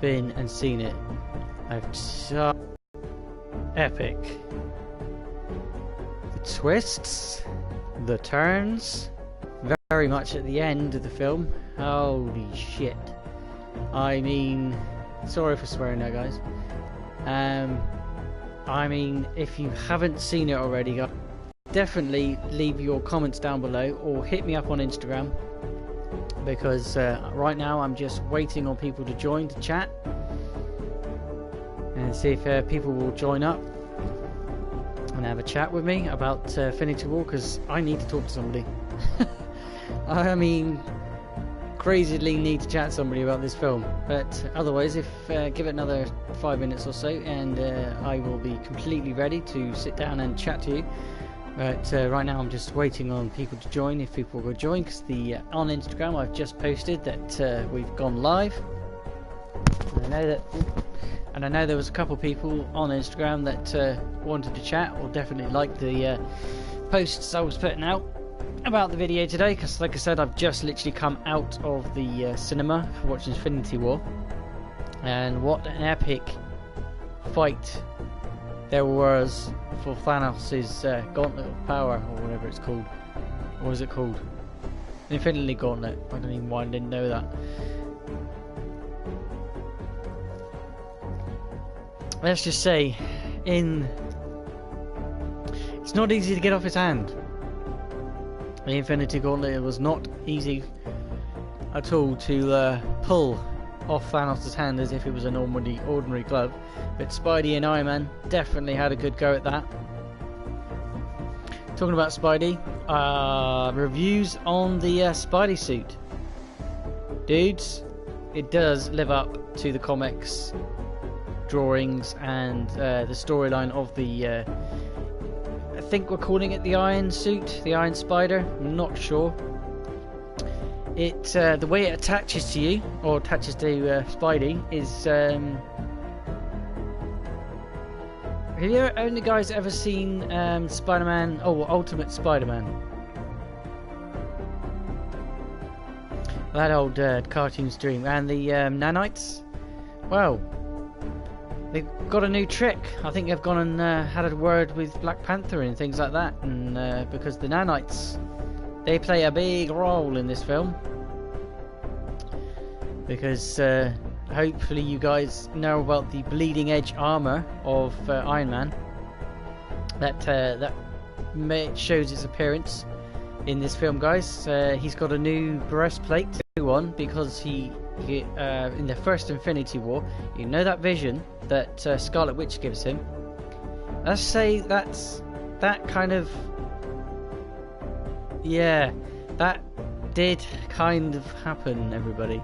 been and seen it. So epic. The twists, the turns, very much at the end of the film. Holy shit. I mean, sorry for swearing there, guys. I mean, if you haven't seen it already, definitely leave your comments down below or hit me up on Instagram, because right now I'm just waiting on people to join to chat and see if people will join up and have a chat with me about Infinaty War, because I need to talk to somebody. I mean, crazily need to chat to somebody about this film, but otherwise, if give it another 5 minutes or so and I will be completely ready to sit down and chat to you. But right now I'm just waiting on people to join, if people will join, because on Instagram I've just posted that we've gone live, and I know there was a couple people on Instagram that wanted to chat or definitely liked the posts I was putting out about the video today, because like I said, I've just literally come out of the cinema for watching Infinaty War, and what an epic fight there was for Thanos' Gauntlet of Power, or whatever it's called. What is it called? Infinity Gauntlet. I don't even know why I didn't know that. Let's just say, it's not easy to get off his hand. The Infinity Gauntlet was not easy at all to pull off Thanos' hand as if it was an ordinary glove, but Spidey and Iron Man definitely had a good go at that. Talking about Spidey, reviews on the Spidey suit. Dudes, it does live up to the comics drawings and the storyline of the I think we're calling it the Iron Suit, the Iron Spider, I'm not sure. It the way it attaches to you, or attaches to Spidey, is have you only guys ever seen Spider-Man, Ultimate Spider-Man? That old cartoon stream, and the nanites? Well, they've got a new trick. I think they've gone and had a word with Black Panther and things like that, and because the nanites, they play a big role in this film, because hopefully you guys know about the bleeding edge armor of Iron Man. That shows its appearance in this film, guys. He's got a new breastplate, new one, because he in the first Infinaty War, you know that vision that Scarlet Witch gives him. Let's say that kind of, yeah, that did kind of happen, everybody.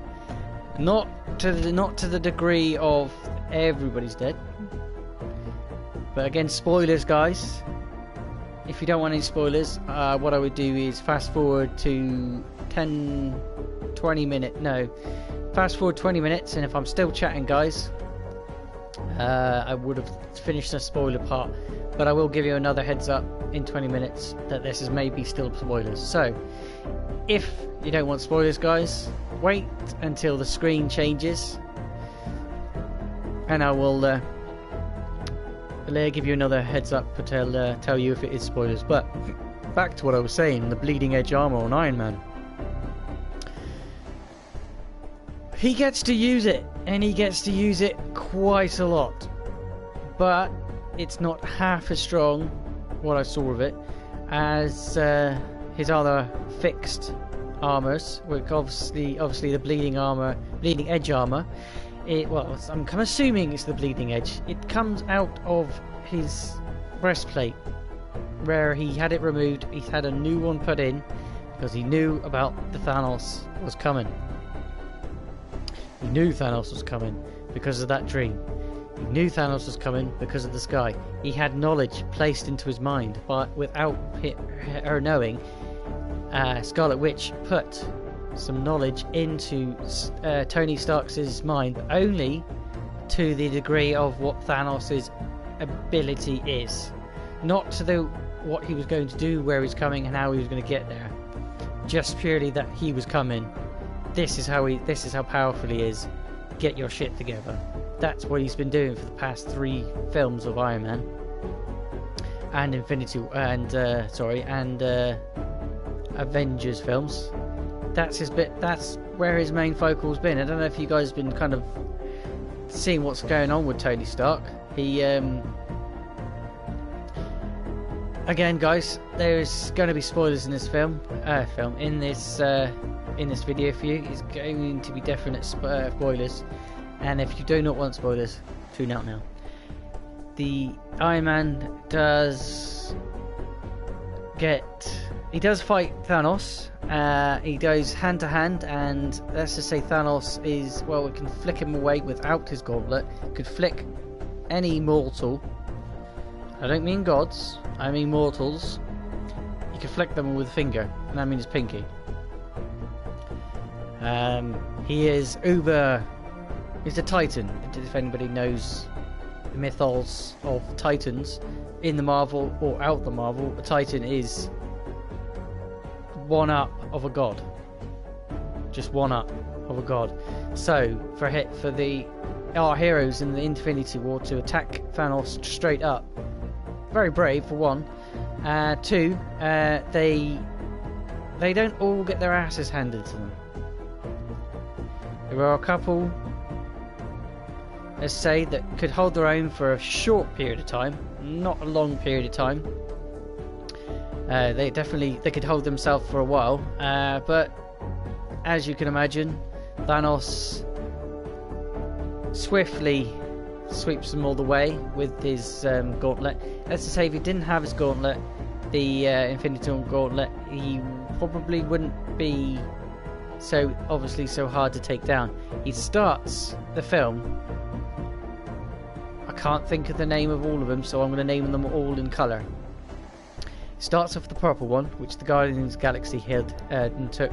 Not to the degree of everybody's dead. But again, spoilers, guys. If you don't want any spoilers, what I would do is fast forward to 20 minutes, fast forward 20 minutes, and if I'm still chatting, guys, I would have finished the spoiler part, but I will give you another heads up in 20 minutes that this is maybe still spoilers. So if you don't want spoilers, guys, wait until the screen changes and I will give you another heads up to tell you if it is spoilers. But back to what I was saying, the bleeding edge armor on Iron Man. He gets to use it, and he gets to use it quite a lot, but it's not half as strong, what I saw of it, as his other fixed armors, which obviously the bleeding edge armor. I'm assuming it's the bleeding edge. It comes out of his breastplate, where he had it removed. He's had a new one put in because he knew about the Thanos was coming. He knew Thanos was coming because of that dream. He knew Thanos was coming because of the sky. He had knowledge placed into his mind, but without her knowing, Scarlet Witch put some knowledge into Tony Stark's mind, but only to the degree of what Thanos' ability is, not to what he was going to do, where he's coming, and how he was going to get there. Just purely that he was coming. This is how powerful he is. get your shit together. That's what he's been doing for the past 3 films of Iron Man and Avengers films. That's his bit. That's where his main focal's been. I don't know if you guys have been kind of seeing what's going on with Tony Stark. He again, guys, there's going to be spoilers in this in this video for you. It's going to be definite spoilers, and if you do not want spoilers, tune out now. The Iron Man does fight Thanos. He goes hand to hand, and let's just say Thanos is, well, we can flick him away without his gauntlet. Could flick any mortal. I don't mean gods, I mean mortals. You can flick them with a finger, and that means pinky. He is he's a Titan. If anybody knows the mythos of Titans in the Marvel or out the Marvel, a Titan is one up of a god. Just one up of a god. So for our heroes in the Infinity War to attack Thanos straight up, very brave for one. 2, they don't all get their asses handed to them. There are a couple, let's say, that could hold their own for a short period of time, not a long period of time. They could hold themselves for a while, but as you can imagine, Thanos swiftly sweeps them all the way with his gauntlet. Let's just say if he didn't have his gauntlet, the Infinity Gauntlet, he probably wouldn't be so hard to take down. He starts the film, I can't think of the name of all of them, so I'm going to name them all in colour. Starts off the purple one, which the Guardians of the Galaxy hid and took.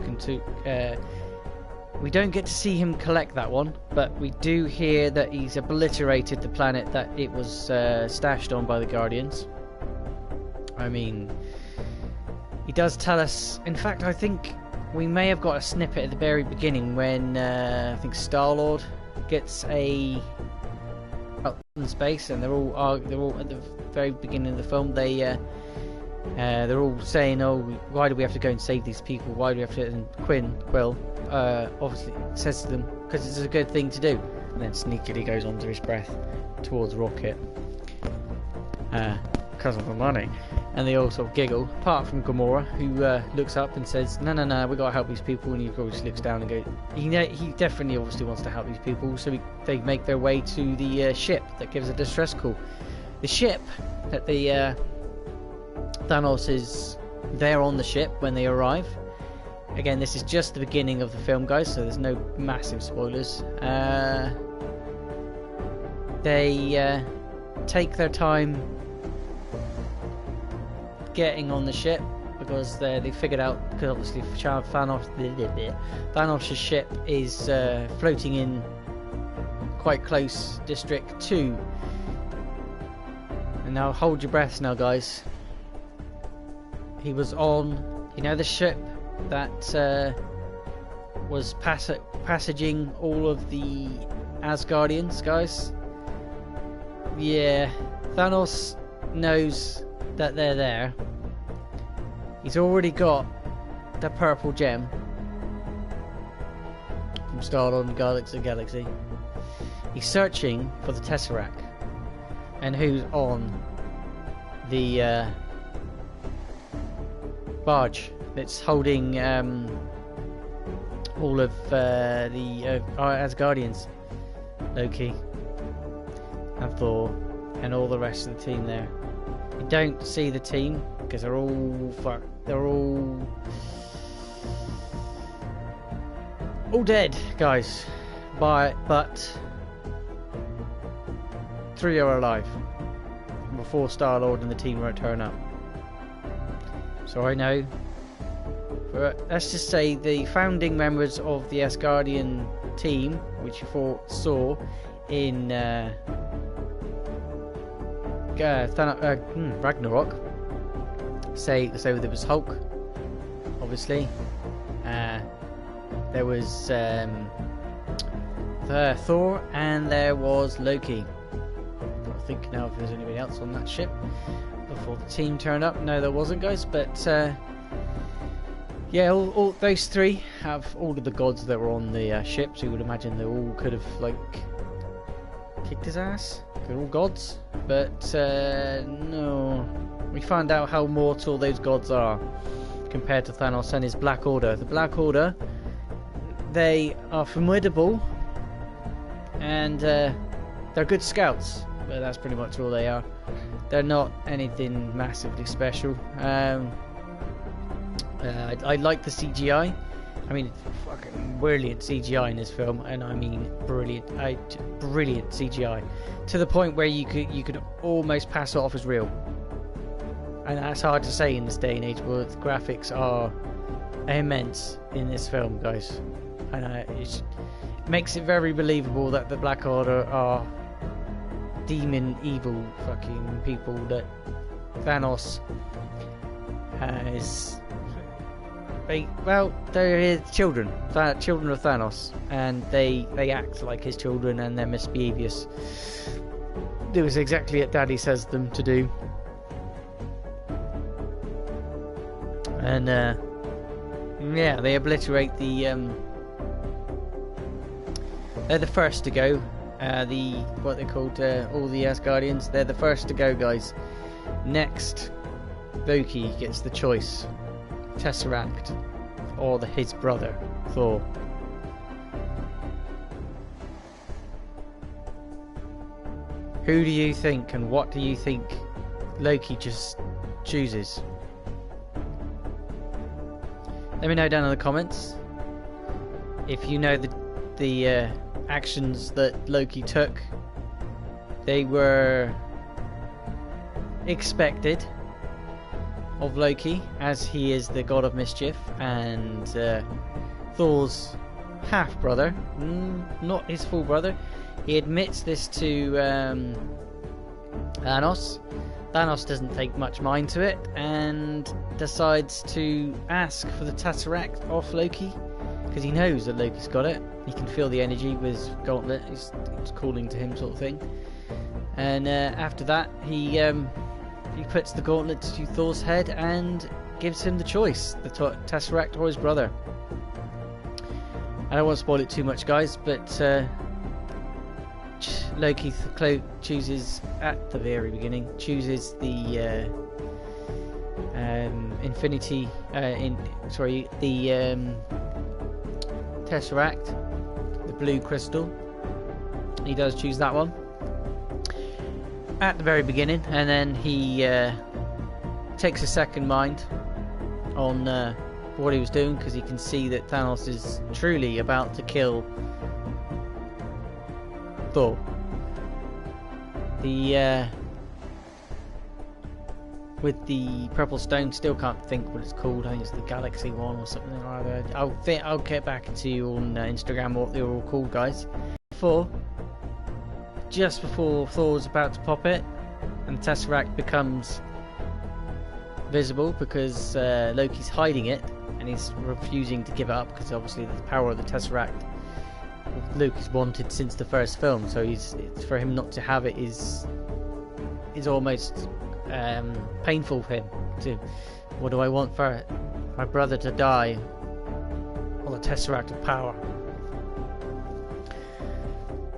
We don't get to see him collect that one, but we do hear that he's obliterated the planet that it was stashed on by the Guardians. I mean, he does tell us. In fact, I think we may have got a snippet at the very beginning when I think Star-Lord gets out in space, and they're all at the very beginning of the film. They're all saying, "Oh, why do we have to go and save these people? Why do we have to?" And Quill obviously says to them, "Because it's a good thing to do." And then sneakily goes under his breath towards Rocket, because of the money. And they all sort of giggle, apart from Gamora, who looks up and says, "No, we gotta help these people." And he obviously looks down and goes, he definitely obviously wants to help these people. So they make their way to the ship that gives a distress call. The ship that Thanos is there on the ship when they arrive. Again, this is just the beginning of the film, guys, so there's no massive spoilers. They take their time getting on the ship because they figured out, because obviously Thanos' ship is floating in quite close District 2. And now hold your breaths now, guys. He was on, the ship that was passaging all of the Asgardians, guys. Yeah, Thanos knows that they're there. He's already got the purple gem from Star-Lord and Galaxy. He's searching for the Tesseract, and who's on the barge that's holding all of the Asgardians, Loki and Thor and all the rest of the team there. You don't see the team because they're all dead, guys, but 3 are alive before Star-Lord and the team won't turn up. So I know, let's just say the founding members of the Asgardian team, which you saw in Ragnarok, so there was Hulk, obviously. There was Thor, and there was Loki. I think now if there's anybody else on that ship before the team turned up. No, there wasn't, guys. But yeah, all those three have all of the gods that were on the ship. So you would imagine they all could have like kicked his ass. They're all gods, but no. We find out how mortal those gods are compared to Thanos and his Black Order. The Black Order, they are formidable, and they're good scouts, but that's pretty much all they are. They're not anything massively special. I like the CGI. I mean, fucking brilliant CGI in this film, and I mean brilliant CGI, to the point where you could almost pass it off as real. And that's hard to say in this day and age, but the graphics are immense in this film, guys. And it makes it very believable that the Black Order are demon, evil fucking people that Thanos has... they're children of Thanos, and they act like his children, and they're misbehaviors. Do exactly what Daddy says them to do. And yeah, they obliterate the they're the first to go. What they're called, all the Asgardians. They're the first to go, guys. Next, Loki gets the choice: Tesseract or his brother Thor. Who do you think, and what do you think Loki just chooses? Let me know down in the comments if you know the actions that Loki took. They were expected of Loki, as he is the god of mischief and Thor's half brother, not his full brother. He admits this to Thanos. Thanos doesn't take much mind to it and decides to ask for the Tesseract off Loki, because he knows that Loki's got it. He can feel the energy with his gauntlet. It's calling to him, sort of thing. And after that, he puts the gauntlet to Thor's head and gives him the choice: the Tesseract or his brother. I don't want to spoil it too much, guys, but Loki chooses at the very beginning, chooses the Infinaty, the Tesseract, the blue crystal. He does choose that one at the very beginning, and then he takes a second mind on what he was doing, because he can see that Thanos is truly about to kill Thor. With the purple stone, still can't think what it's called. I think it's the Galaxy one or something or other. I'll get back to you on Instagram what they were all called, guys. Just before Thor's about to pop it, and the Tesseract becomes visible, because Loki's hiding it and he's refusing to give it up, because obviously the power of the Tesseract Loki's wanted since the first film, so for him not to have it is almost painful for him. What do I want for my brother to die? Well, the Tesseract of power.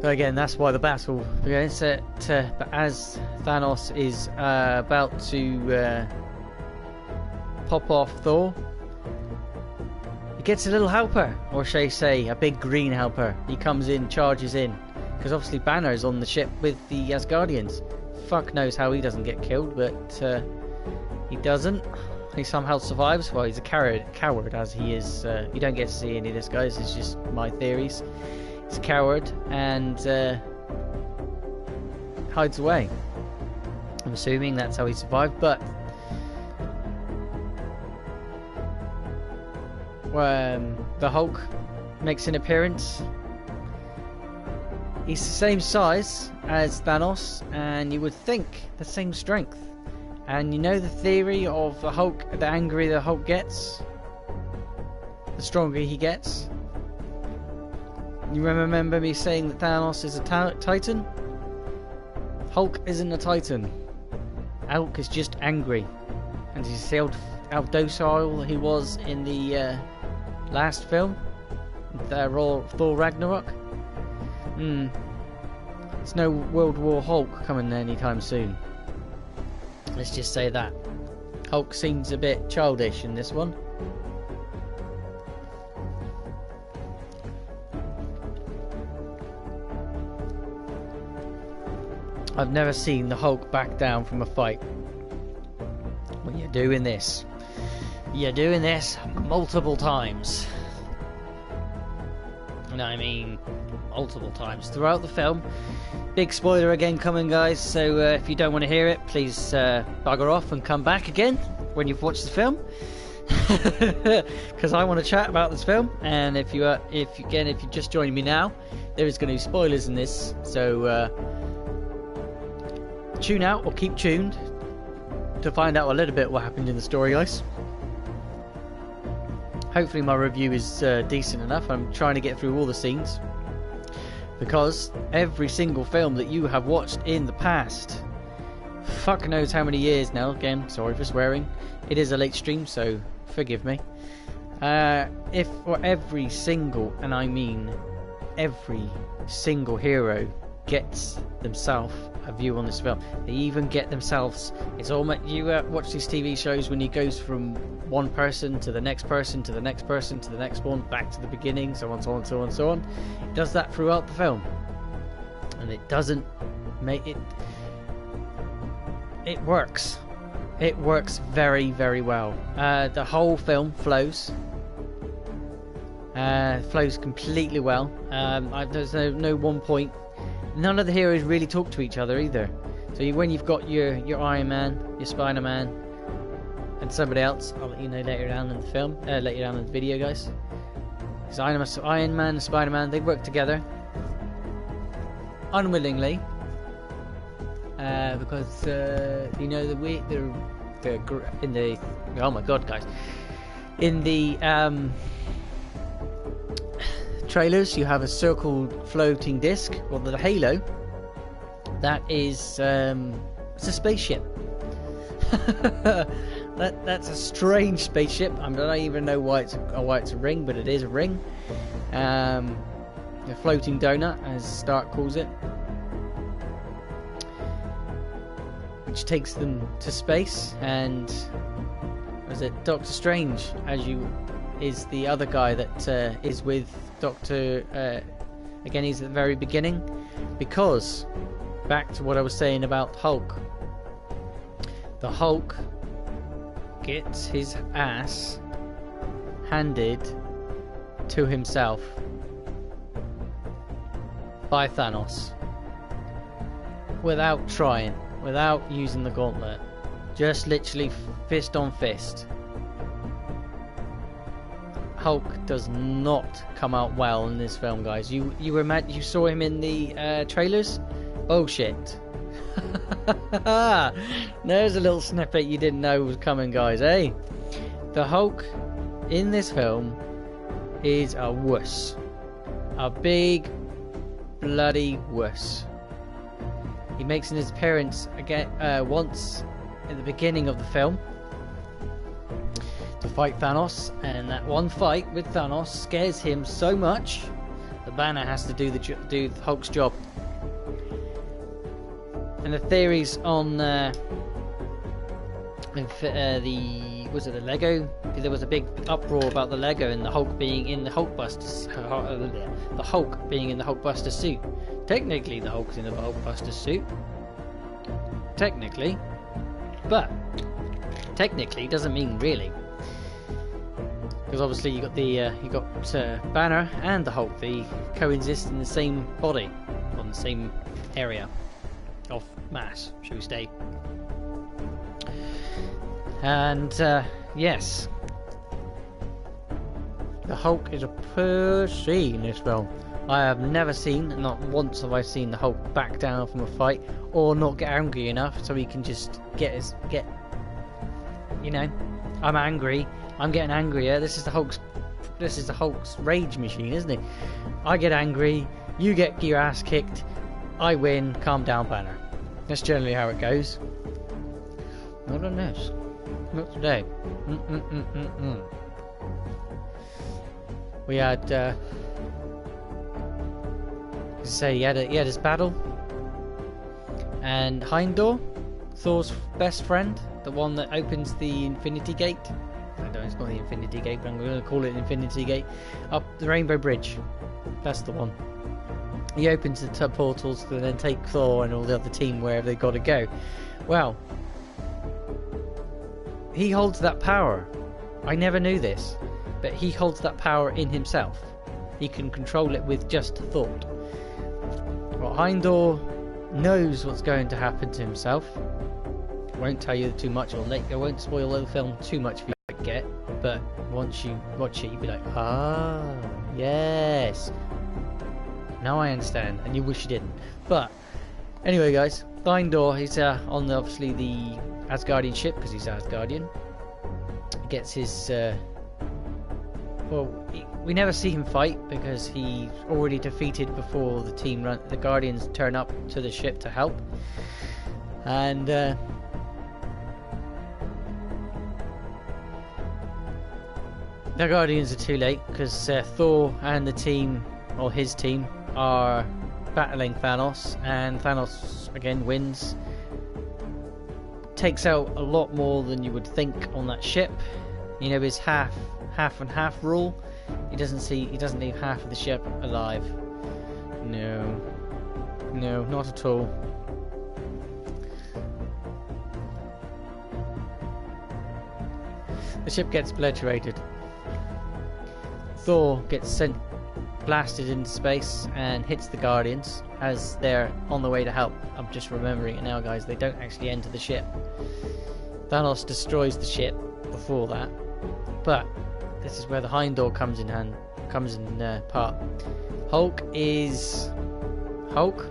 So again, that's why the battle begins. But as Thanos is about to pop off Thor, he gets a little helper, or shall I say, a big green helper. He comes in, charges in, because obviously Banner's on the ship with the Asgardians. Fuck knows how he doesn't get killed, but he doesn't. He somehow survives. Well, he's a coward as he is. You don't get to see any of this, guys. It's just my theories. He's a coward and hides away. I'm assuming that's how he survived, but the Hulk makes an appearance. He's the same size as Thanos, and you would think the same strength. And you know the theory of the Hulk: the angrier the Hulk gets, the stronger he gets. You remember me saying that Thanos is a Titan? Hulk isn't a Titan. Hulk is just angry. And you see how docile he was in the last film? Thor Ragnarok? There's no World War Hulk coming anytime soon. Let's just say that. Hulk seems a bit childish in this one. I've never seen the Hulk back down from a fight. Well, you're doing this. You're doing this multiple times. And I mean multiple times throughout the film. Big spoiler again coming, guys, so if you don't want to hear it, please bugger off and come back again when you've watched the film. Because I want to chat about this film, and if you just joined me now, there is going to be spoilers in this, so tune out or keep tuned to find out a little bit what happened in the story, guys. Hopefully my review is decent enough. I'm trying to get through all the scenes, because every single film that you have watched in the past, fuck knows how many years now, again, sorry for swearing, it is a late stream, so forgive me, if for every single, and I mean every single hero gets themselves a view on this film, they even get themselves, it's almost, you watch these TV shows when he goes from one person to the next person to the next person to the next one, back to the beginning, so on, so on, so on, so on. It does that throughout the film, and it doesn't make it. It works. It works very, very well. The whole film flows. Flows completely well. There's no one point. None of the heroes really talk to each other either. So when you've got your Iron Man, your Spider-Man, and somebody else, I'll let you know later down in the film, later down in the video, guys. Because Iron Man and Spider-Man, they work together unwillingly, because you know they're in the, oh my god, guys, in the trailers you have a circled floating disc, or the halo. That is it's a spaceship. That's a strange spaceship. I don't even know why it's a ring, but it is a ring. A floating donut, as Stark calls it, which takes them to space. And was it Doctor Strange? Is the other guy that is with Doctor. Again, he's at the very beginning, because back to what I was saying about Hulk. The Hulk gets his ass handed to himself by Thanos without trying, without using the gauntlet, just literally fist on fist. Hulk does not come out well in this film, guys. You saw him in the trailers? Bullshit. There's a little snippet you didn't know was coming, guys, eh? The Hulk in this film is a wuss. A big bloody wuss. He makes his appearance again once at the beginning of the film to fight Thanos, and that one fight with Thanos scares him so much that Banner has to do the Hulk's job. And the theories on was it the Lego? There was a big uproar about the Lego and the Hulk being in the the Hulk being in the Hulkbuster suit. Technically, the Hulk's in the Hulkbuster suit. Technically, but technically doesn't mean really, because obviously you got Banner and the Hulk. They coexist in the same body, on the same area of mass, shall we say. And yes, the Hulk is a pussy in this film. I have never seen, not once have I seen the Hulk back down from a fight or not get angry enough so he can just get you know, I'm angry, I'm getting angrier. This is the Hulk's this is the Hulk's rage machine, isn't it? I get angry, you get your ass kicked, I win, calm down, Banner. That's generally how it goes. Not on this. Not today. We had, he had his battle, and Heimdall, Thor's best friend, the one that opens the Infinity Gate. I don't know, it's not the Infinity Gate, but I'm going to call it Infinity Gate. Up the Rainbow Bridge. That's the one. He opens the portals to then take Thor and all the other team wherever they've got to go. Well, he holds that power. I never knew this, but he holds that power in himself. He can control it with just a thought. Well, Heimdall knows what's going to happen to himself. Won't tell you too much, I won't spoil the film too much for you to get, but once you watch it, you'll be like, ah, yes. Now I understand, and you wish you didn't. But anyway, guys, Heimdall, he's on obviously the Asgardian ship because he's Asgardian. He gets his. We never see him fight because he's already defeated before the Guardians turn up to the ship to help. And the Guardians are too late because Thor and the team, or his team, are battling Thanos, and Thanos again wins. Takes out a lot more than you would think on that ship. You know, his half and half rule. He doesn't leave half of the ship alive. No, not at all. The ship gets obliterated. Thor gets blasted into space and hits the Guardians as they're on the way to help. I'm just remembering it now, guys. They don't actually enter the ship. Thanos destroys the ship before that, but this is where the Heimdall comes in part. Hulk is Hulk.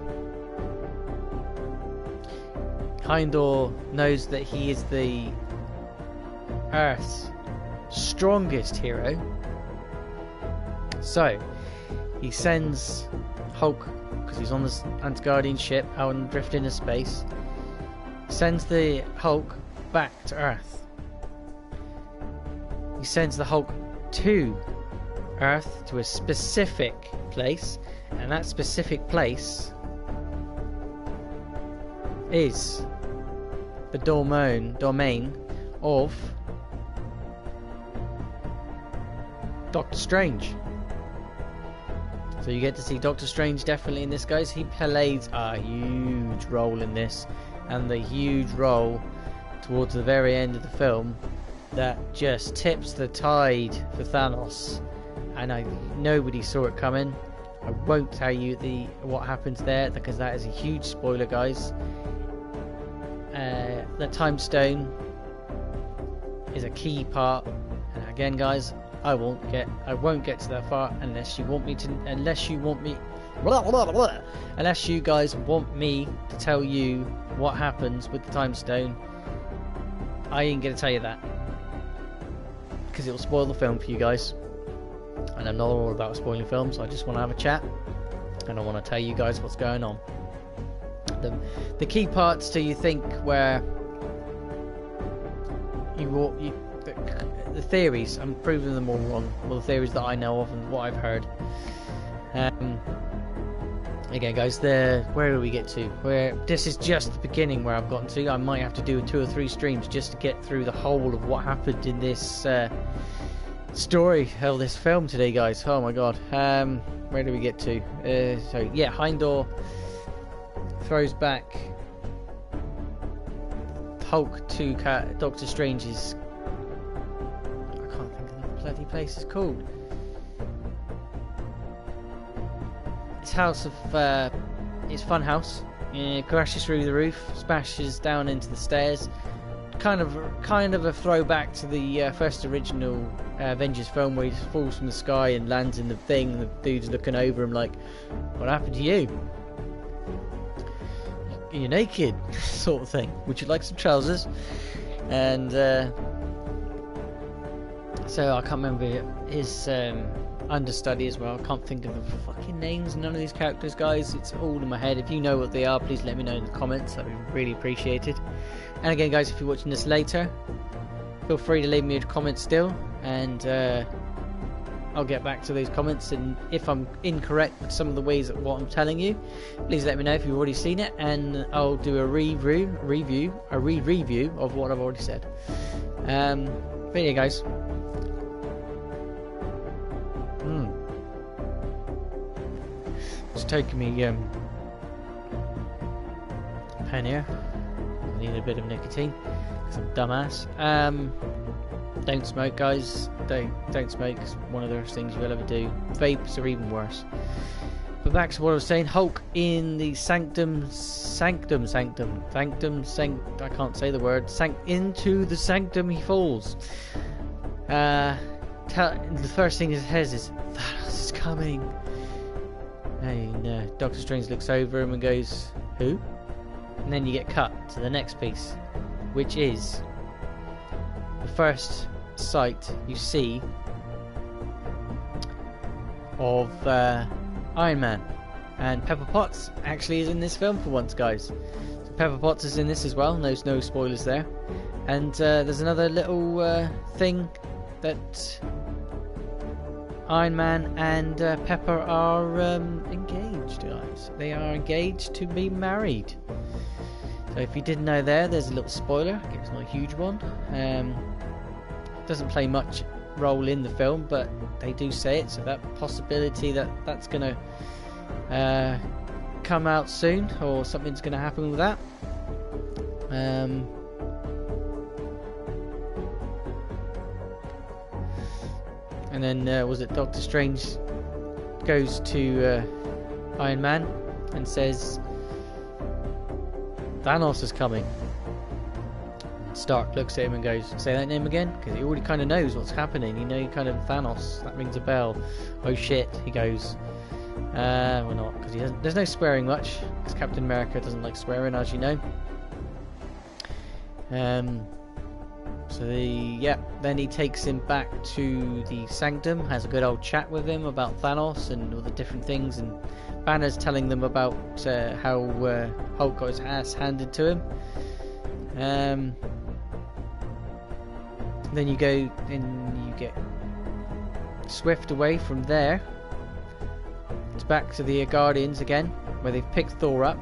Heimdall knows that he is the Earth's strongest hero, so he sends Hulk, because he's on this Asgardian ship out and drifting into space, sends the Hulk back to Earth. He sends the Hulk to Earth, to a specific place, and that specific place is the domain of Doctor Strange. So you get to see Doctor Strange definitely in this, guys. He plays a huge role in this, and the huge role towards the very end of the film that just tips the tide for Thanos, and nobody saw it coming. I won't tell you what happens there because that is a huge spoiler, guys. The time stone is a key part, and again, guys, I won't get to that far unless you guys want me to tell you what happens with the time stone. I ain't gonna tell you that because it will spoil the film for you guys, and I'm not all about spoiling films. I just want to have a chat and I want to tell you guys what's going on. The key parts do you think where the theories, I'm proving them all wrong, well, the theories that I know of and what I've heard. Again, guys, where do we get to? This is just the beginning where I've gotten to. I might have to do 2 or 3 streams just to get through the whole of what happened in this story of this film today, guys. Oh my god. Where do we get to? So yeah, Heimdall throws back Hulk to Doctor Strange's, I can't think of the bloody place it's called. His house of his fun house. It crashes through the roof, smashes down into the stairs. Kind of a throwback to the first original Avengers film where he falls from the sky and lands in the thing, and the dude's looking over him like, what happened to you? You're naked, sort of thing. Would you like some trousers? And So I can't remember his understudy as well. I can't think of the fucking names of none of these characters, guys. It's all in my head. If you know what they are, please let me know in the comments. That'd be really appreciated. And again, guys, if you're watching this later, feel free to leave me a comment still, and I'll get back to those comments. And if I'm incorrect with some of the ways of what I'm telling you, please let me know if you've already seen it, and I'll do a review of what I've already said. But yeah, guys. It's taking me pen here. I need a bit of nicotine because I'm a dumbass. Don't smoke, guys. Don't smoke. It's one of the worst things you'll ever do. Vapes are even worse. But back to what I was saying. Hulk in the sanctum. I can't say the word. Into the sanctum he falls. The first thing he says is, "Thanos is coming." And Doctor Strange looks over him and goes, "Who?" And then you get cut to the next piece, which is the first sight you see of Iron Man. And Pepper Potts actually is in this film for once, guys. So Pepper Potts is in this as well. No spoilers there. And there's another little thing that Iron Man and Pepper are engaged, guys. They are engaged to be married. So if you didn't know there's a little spoiler. It's not a huge one. Doesn't play much role in the film, but they do say it. So that possibility that's going to come out soon, or something's going to happen with that. And then was it Doctor Strange goes to Iron Man and says, "Thanos is coming." Stark looks at him and goes, "Say that name again," because he already kind of knows what's happening. You know, kind of Thanos. That rings a bell. "Oh shit," he goes. Well, not because he doesn't. There's no swearing much, because Captain America doesn't like swearing, as you know. So then he takes him back to the Sanctum, has a good old chat with him about Thanos and all the different things, and Banner's telling them about how Hulk got his ass handed to him. Then you go and you get swift away from there. It's back to the Guardians again, where they've picked Thor up.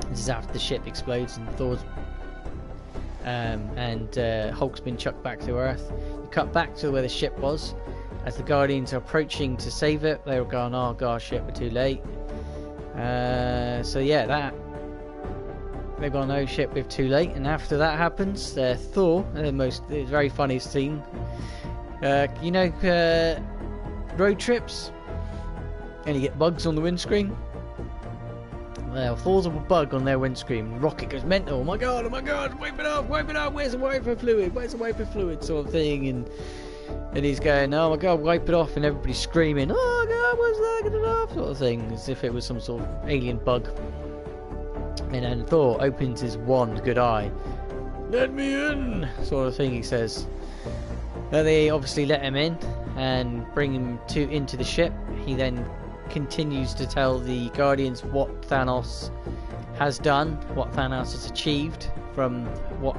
This is after the ship explodes and Thor's Hulk's been chucked back to Earth. You cut back to where the ship was as the Guardians are approaching to save it. They were going, "Oh gosh, shit, we're too late." So yeah, they've gone, "Oh shit, we're too late." And after that happens, Thor, it's very funny scene. Road trips, and you get bugs on the windscreen. Well, Thor's a bug on their windscreen. Rocket goes mental. Oh my god, wipe it out, where's the wiper fluid, sort of thing. And he's going, "Oh my god, wipe it off," and everybody's screaming, "Oh god, what's that, get it off," sort of thing, as if it was some sort of alien bug. And then Thor opens his one good eye. "Let me in," sort of thing he says. They obviously let him in and bring him into the ship. He then continues to tell the Guardians what Thanos has done, what Thanos has achieved from what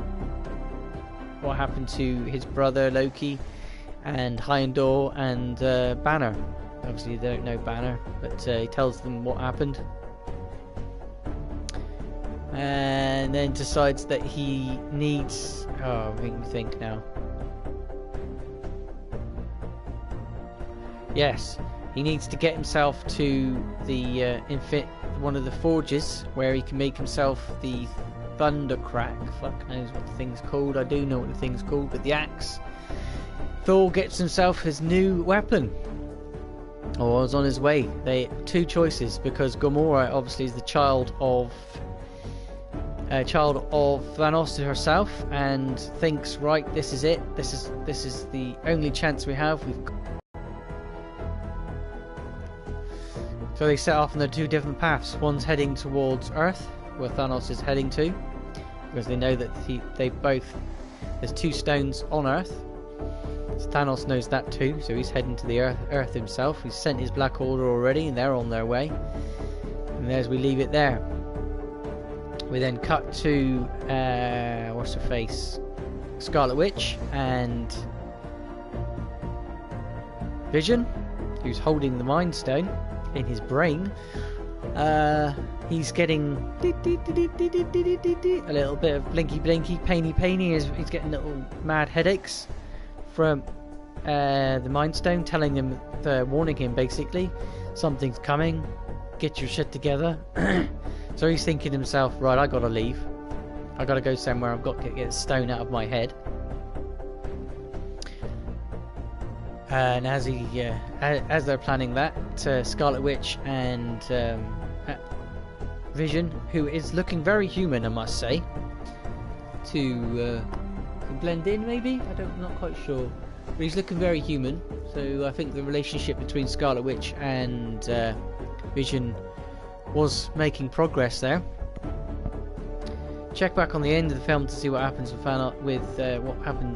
happened to his brother Loki and Heimdall and Banner. Obviously they don't know Banner, but he tells them what happened, and then decides that he needs make me think now. Yes, he needs to get himself to the one of the forges where he can make himself the Thundercrack. Fuck knows what the thing's called. I do know what the thing's called, but the axe. Thor gets himself his new weapon, or is on his way. They two choices, because Gamora obviously is the child of Thanos herself, and thinks, right, this is it. This is the only chance we have. So they set off on the two different paths. One's heading towards Earth, where Thanos is heading to, because they know that there's two stones on Earth, So Thanos knows that too, so he's heading to the Earth himself. He's sent his Black Order already, and they're on their way. And there's we leave it there. We then cut to what's her face, Scarlet Witch and Vision, who's holding the Mind Stone in his brain. He's getting a little bit of blinky blinky, painy painy. He's getting little mad headaches from the Mind Stone, telling him, warning him basically, something's coming. Get your shit together. So he's thinking to himself, right, I gotta leave. I gotta go somewhere. I've got to get the stone out of my head. And as they're planning that, Scarlet Witch and Vision, who is looking very human, I must say, to blend in, maybe? I'm not quite sure. But he's looking very human, so I think the relationship between Scarlet Witch and Vision was making progress there. Check back on the end of the film to see what happens with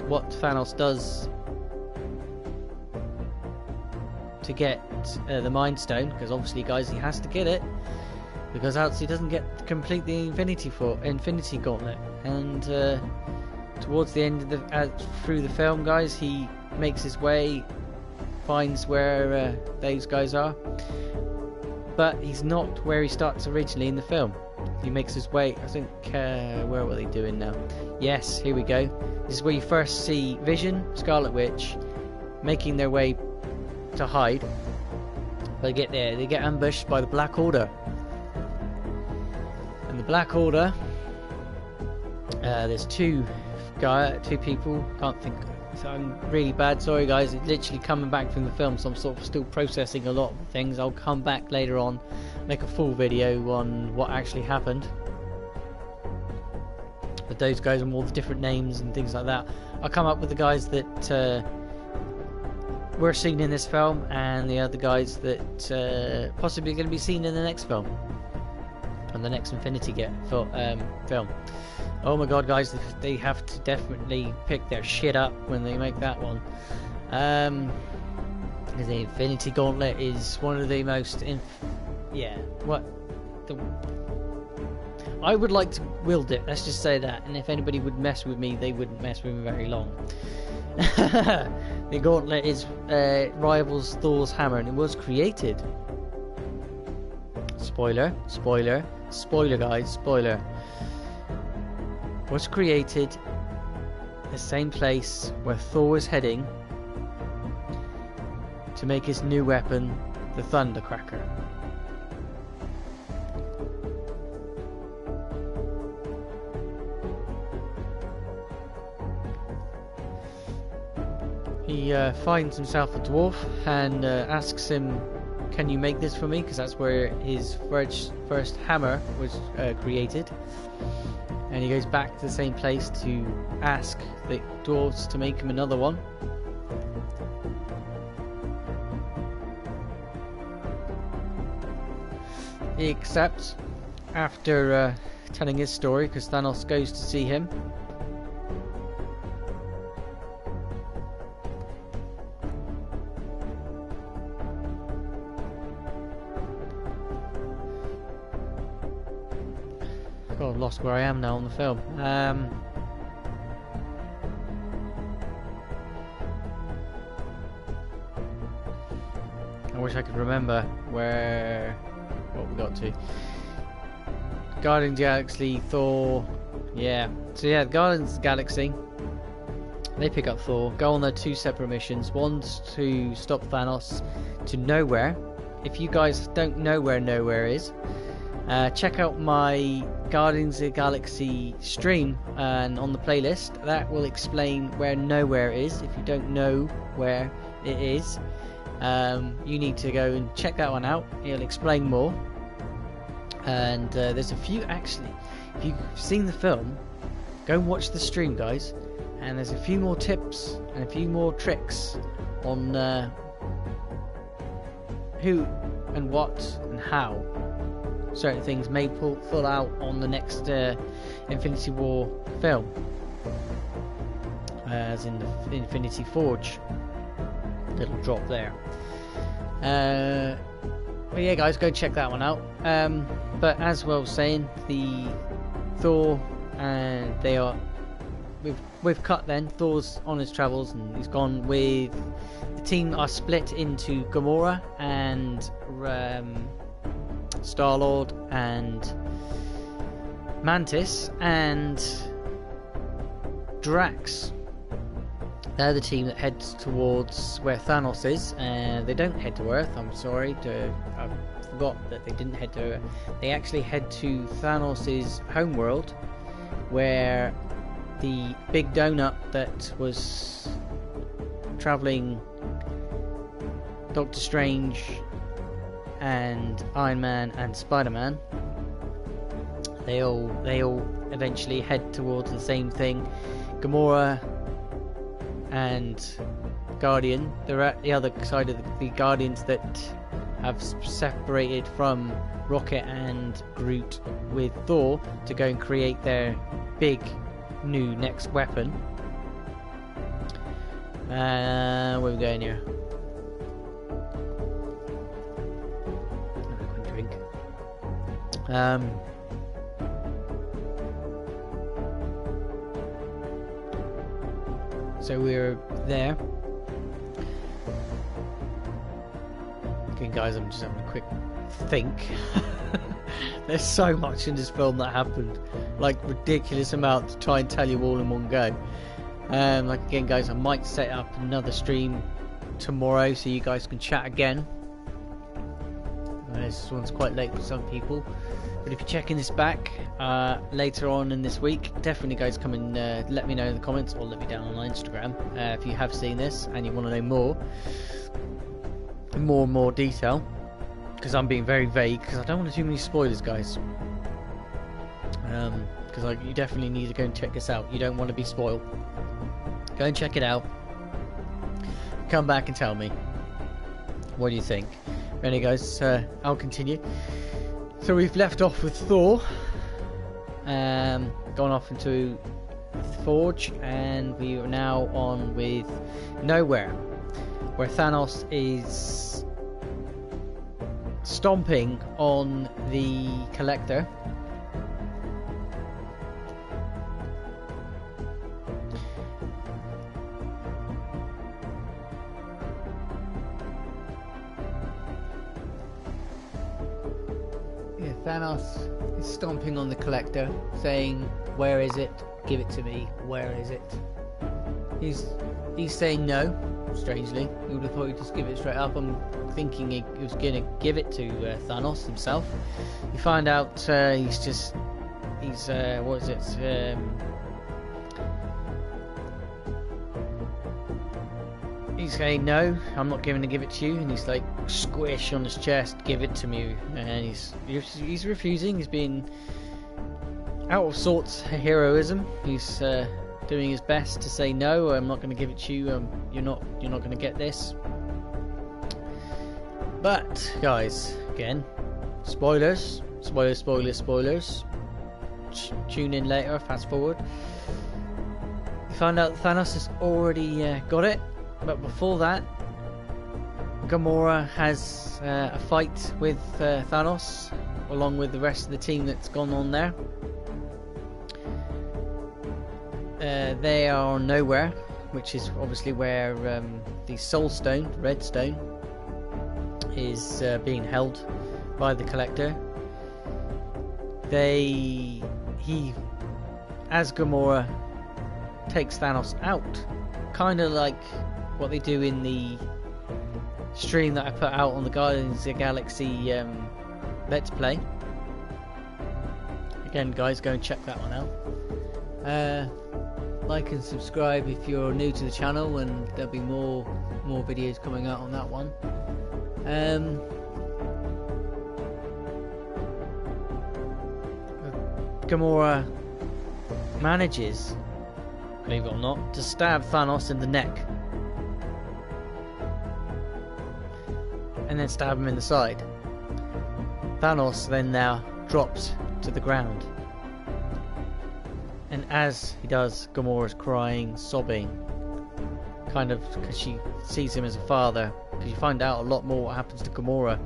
what Thanos does to get the Mind Stone, because obviously, guys, he has to get it, because else he doesn't get to complete the Infinity Gauntlet. And towards the end of through the film, guys, he makes his way, finds where those guys are, but he's not where he starts originally in the film. He makes his way, I think, where were they doing now? Yes, here we go. This is where you first see Vision, Scarlet Witch, making their way to hide. They get there, they get ambushed by the Black Order. And the Black Order, there's two people, can't think, so I'm really bad, sorry guys, it's literally coming back from the film, so I'm sort of still processing a lot of things. I'll come back later on, make a full video on what actually happened. But those guys and all the different names and things like that, I'll come up with the guys that were seen in this film, and the other guys that possibly going to be seen in the next film, and the next Infinity film. Oh my god, guys, they have to definitely pick their shit up when they make that one. The Infinity Gauntlet is one of the most I would like to wield it, let's just say that, and if anybody would mess with me, they wouldn't mess with me very long. The Gauntlet rivals Thor's hammer, and it was created, spoiler guys, spoiler, was created the same place where Thor is heading to make his new weapon, the Thundercracker. He finds himself a dwarf and asks him, can you make this for me? Because that's where his first hammer was created. And he goes back to the same place to ask the dwarves to make him another one. He accepts after telling his story, because Thanos goes to see him. God, I've lost where I am now on the film. I wish I could remember what we got to. Guardians of the Galaxy, Thor, yeah. So yeah, Guardians of the Galaxy, they pick up Thor, go on their two separate missions. One's to stop Thanos to Nowhere. If you guys don't know where Nowhere is, check out my Guardians of the Galaxy stream and on the playlist. That will explain where Nowhere is. If you don't know where it is, you need to go and check that one out. It'll explain more. And there's a few, actually, if you've seen the film, go and watch the stream, guys, and there's a few more tips and a few more tricks on who and what and how certain things may pull out on the next Infinity War film. as in the Infinity Forge. Little drop there. But yeah, guys, go check that one out. But as well saying, the Thor and they are we've cut then. Thor's on his travels and he's gone with the team are split into Gamora and Star-Lord and Mantis and Drax. They're the team that heads towards where Thanos is. They don't head to Earth, I'm sorry. I forgot that they didn't head to Earth. They actually head to Thanos' homeworld, where the big donut that was travelling Doctor Strange and Iron Man and Spider-Man, they all eventually head towards the same thing. Gamora and Guardian, they're at the other side of the Guardians that have separated from Rocket and Groot with Thor to go and create their big new next weapon. Where are we going here? I can drink. So we're there. Okay, guys, I'm just having a quick think. There's so much in this film that happened, like ridiculous amount to try and tell you all in one go. Like again, guys, I might set up another stream tomorrow so you guys can chat again. This one's quite late for some people, but if you're checking this back later on in this week, definitely, guys, come and let me know in the comments or let me down on Instagram if you have seen this and you want to know more and more detail, because I'm being very vague because I don't want too many spoilers, guys. Because you definitely need to go and check this out. You don't want to be spoiled. Go and check it out. Come back and tell me what do you think. Anyway, guys, I'll continue. So we've left off with Thor, gone off into the Forge, and we are now on with Nowhere, where Thanos is stomping on the Collector. Thanos is stomping on the Collector, saying, "Where is it? Give it to me. Where is it?" He's saying no. Strangely, you would have thought he'd just give it straight up. I'm thinking he was going to give it to Thanos himself. You find out he's what is it? He's saying, "No, I'm not going to give it to you," and he's like, squish on his chest, "Give it to me," and he's refusing. He's being out of sorts heroism. He's doing his best to say, "No, I'm not going to give it to you. You're not going to get this." But guys, again, spoilers. Tune in later. Fast forward. You find out Thanos has already got it. But before that, Gamora has a fight with Thanos, along with the rest of the team that's gone on there. They are on Nowhere, which is obviously where the Soul Stone, Red Stone, is being held by the Collector. As Gamora takes Thanos out, kind of like what they do in the stream that I put out on the Guardians of the Galaxy Let's Play. Again, guys, go and check that one out. Like and subscribe if you're new to the channel, and there'll be more videos coming out on that one. Gamora manages, believe it or not, to stab Thanos in the neck, and then stab him in the side. Thanos then now drops to the ground. And as he does, Gamora's crying, sobbing, kind of because she sees him as a father. Because you find out a lot more what happens to Gamora,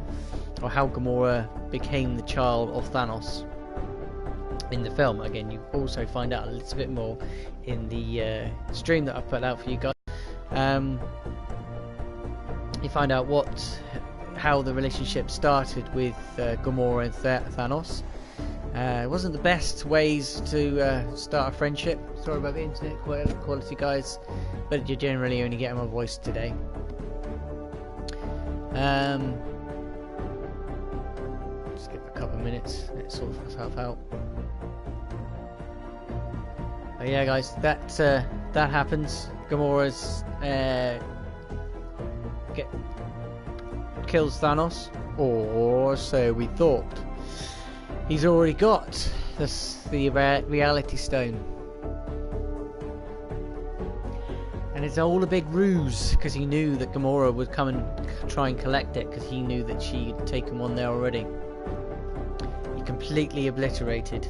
or how Gamora became the child of Thanos in the film. Again, you also find out a little bit more in the stream that I've put out for you guys. You find out how the relationship started with Gamora and Thanos. It wasn't the best ways to start a friendship. Sorry about the internet quality, guys, but you're generally only getting my voice today. Just give it a couple of minutes, let it sort itself out. But yeah, guys, that happens. Gamora's kills Thanos, or so we thought. He's already got the reality stone, and it's all a big ruse because he knew that Gamora would come and try and collect it, because he knew that she had taken one there already. He completely obliterated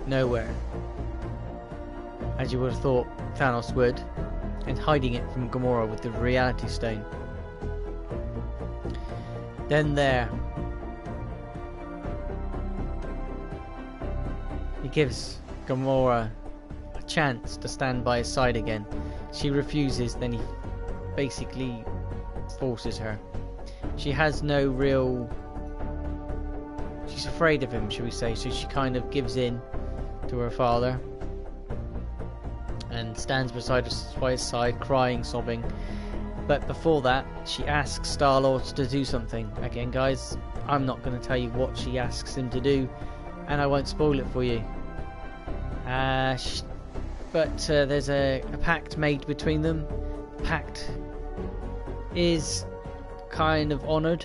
nowhere, as you would have thought Thanos would, and hiding it from Gamora with the reality stone. Then he gives Gamora a chance to stand by his side again. She refuses, then he basically forces her. She has no real... She's afraid of him, should we say, so she kind of gives in to her father and stands by his side, crying, sobbing. But before that, she asks Star-Lord to do something. Again, guys, I'm not going to tell you what she asks him to do, and I won't spoil it for you. But there's a pact made between them. The pact is kind of honoured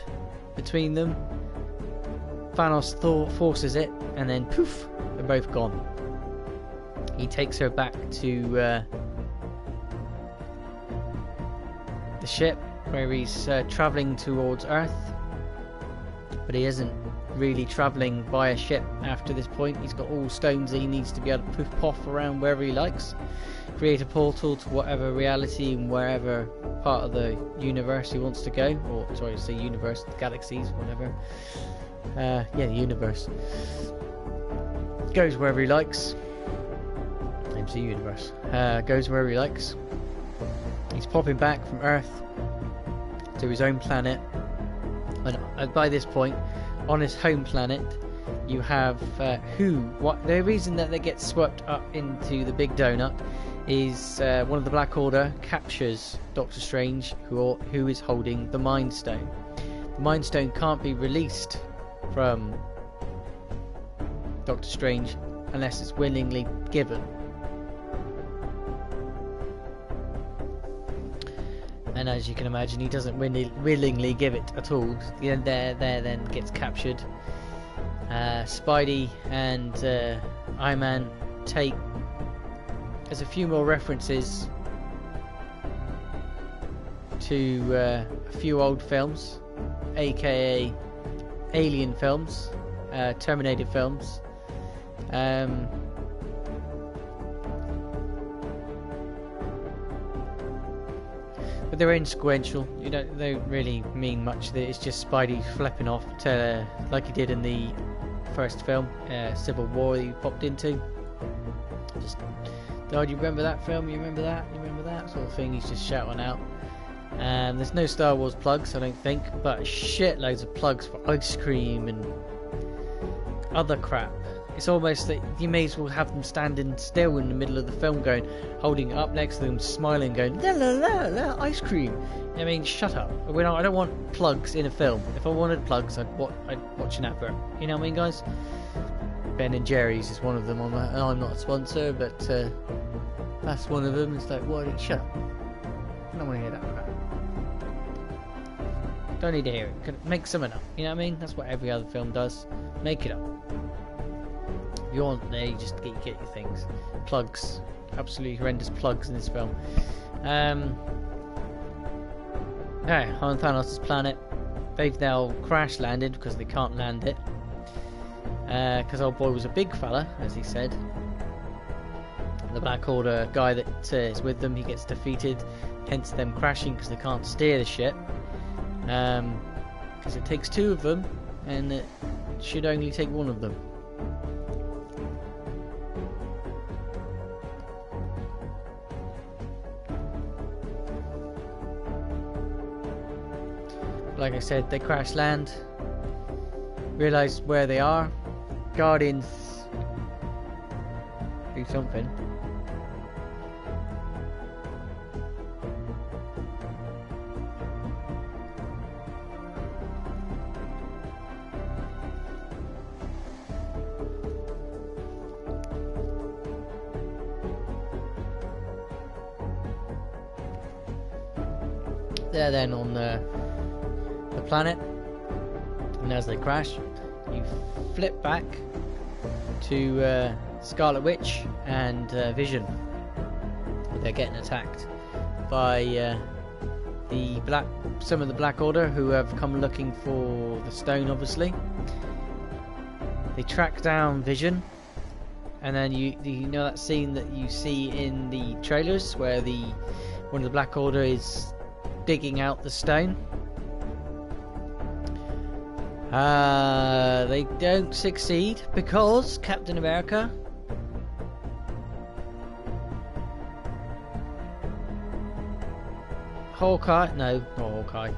between them. Thanos forces it, and then poof, they're both gone. He takes her back to the ship where he's travelling towards Earth, but he isn't really travelling by a ship after this point. He's got all stones that he needs to be able to poof off around wherever he likes, create a portal to whatever reality and wherever part of the universe he wants to go, or sorry, say universe, galaxies, whatever. Yeah, the universe. Goes wherever he likes. Name's the universe. Goes wherever he likes. He's popping back from Earth to his own planet, and by this point, on his home planet, you have the reason that they get swept up into the big donut is one of the Black Order captures Doctor Strange, who is holding the Mind Stone. The Mind Stone can't be released from Doctor Strange unless it's willingly given. And as you can imagine, he doesn't willingly give it at all. There then gets captured. Spidey and Iron Man take... There's a few more references to a few old films, aka Alien films, Terminator films. But they're insequential. They don't really mean much. It's just Spidey flipping off to, like he did in the first film, Civil War, that he popped into. Just, oh, do you remember that film? You remember that? You remember that? Sort of thing. He's just shouting out. There's no Star Wars plugs, I don't think, but shitloads of plugs for ice cream and other crap. It's almost that you may as well have them standing still in the middle of the film, holding it up next to them, smiling, going la la la la ice cream. I mean, shut up. I don't want plugs in a film. If I wanted plugs, I'd watch an advert. You know what I mean, guys? Ben and Jerry's is one of them. I'm not a sponsor, but that's one of them. It's like, what? Shut up. I don't want to hear that crap. Don't need to hear it. Make something up. You know what I mean? That's what every other film does. Make it up. If you want there, you just get your things. Plugs. Absolutely horrendous plugs in this film. On Thanos' planet, they've now crash landed because they can't land it. Because old boy was a big fella, as he said. The Black Order guy that is with them, he gets defeated, hence them crashing because they can't steer the ship. Because it takes 2 of them, and it should only take 1 of them. Like I said, they crash land, realise where they are, Guardians do something. They're then on the planet, and as they crash, you flip back to Scarlet Witch and Vision. They're getting attacked by some of the Black Order who have come looking for the stone. Obviously, they track down Vision, and then you know that scene that you see in the trailers where one of the Black Order is digging out the stone. They don't succeed because Captain America Hawkeye, no, not Hawkeye.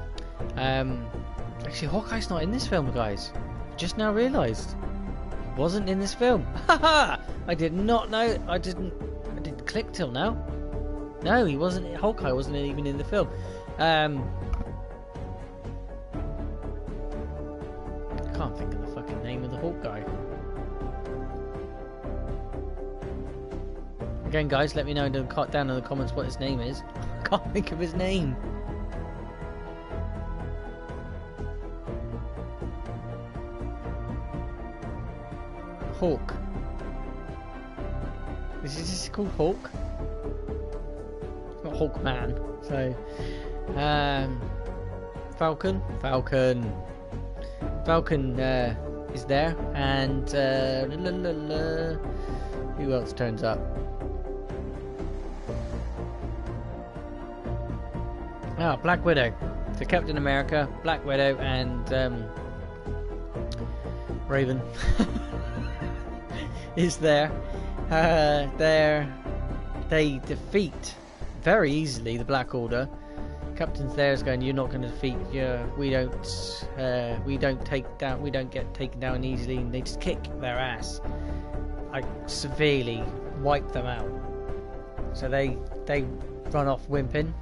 Actually, Hawkeye's not in this film, guys. Just now realised he wasn't in this film. Haha! I did not know. I didn't click till now. No, he wasn't. Hawkeye wasn't even in the film. Can't think of the fucking name of the Hawk guy. Again, guys, let me know down in the comments what his name is. I can't think of his name. Hawk. Is this called Hawk? It's not Hawkman. So, Falcon is there, and who else turns up? Black Widow. So Captain America, Black Widow, and Raven is there. They defeat very easily the Black Order. Captain's there is going, you're not going to defeat. We don't get taken down easily. And they just kick their ass, like severely wipe them out. So they run off whimpering.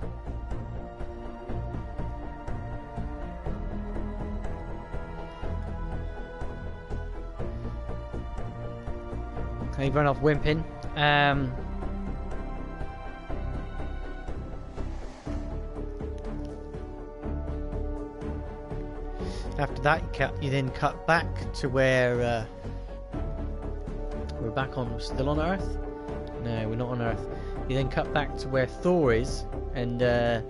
They run off whimpering. After that, you then cut back to where we're back on. Still on Earth? No, we're not on Earth. You then cut back to where Thor is, and they're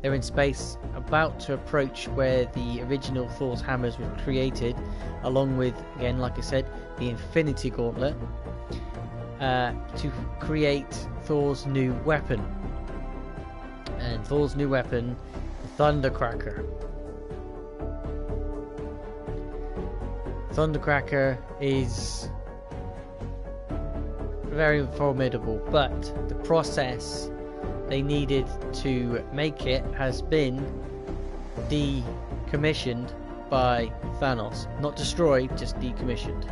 in space, about to approach where the original Thor's hammers were created, along with, again, like I said, the Infinity Gauntlet, to create Thor's new weapon. And Thor's new weapon, Thundercracker. Thundercracker is very formidable, but the process they needed to make it has been decommissioned by Thanos. Not destroyed, just decommissioned.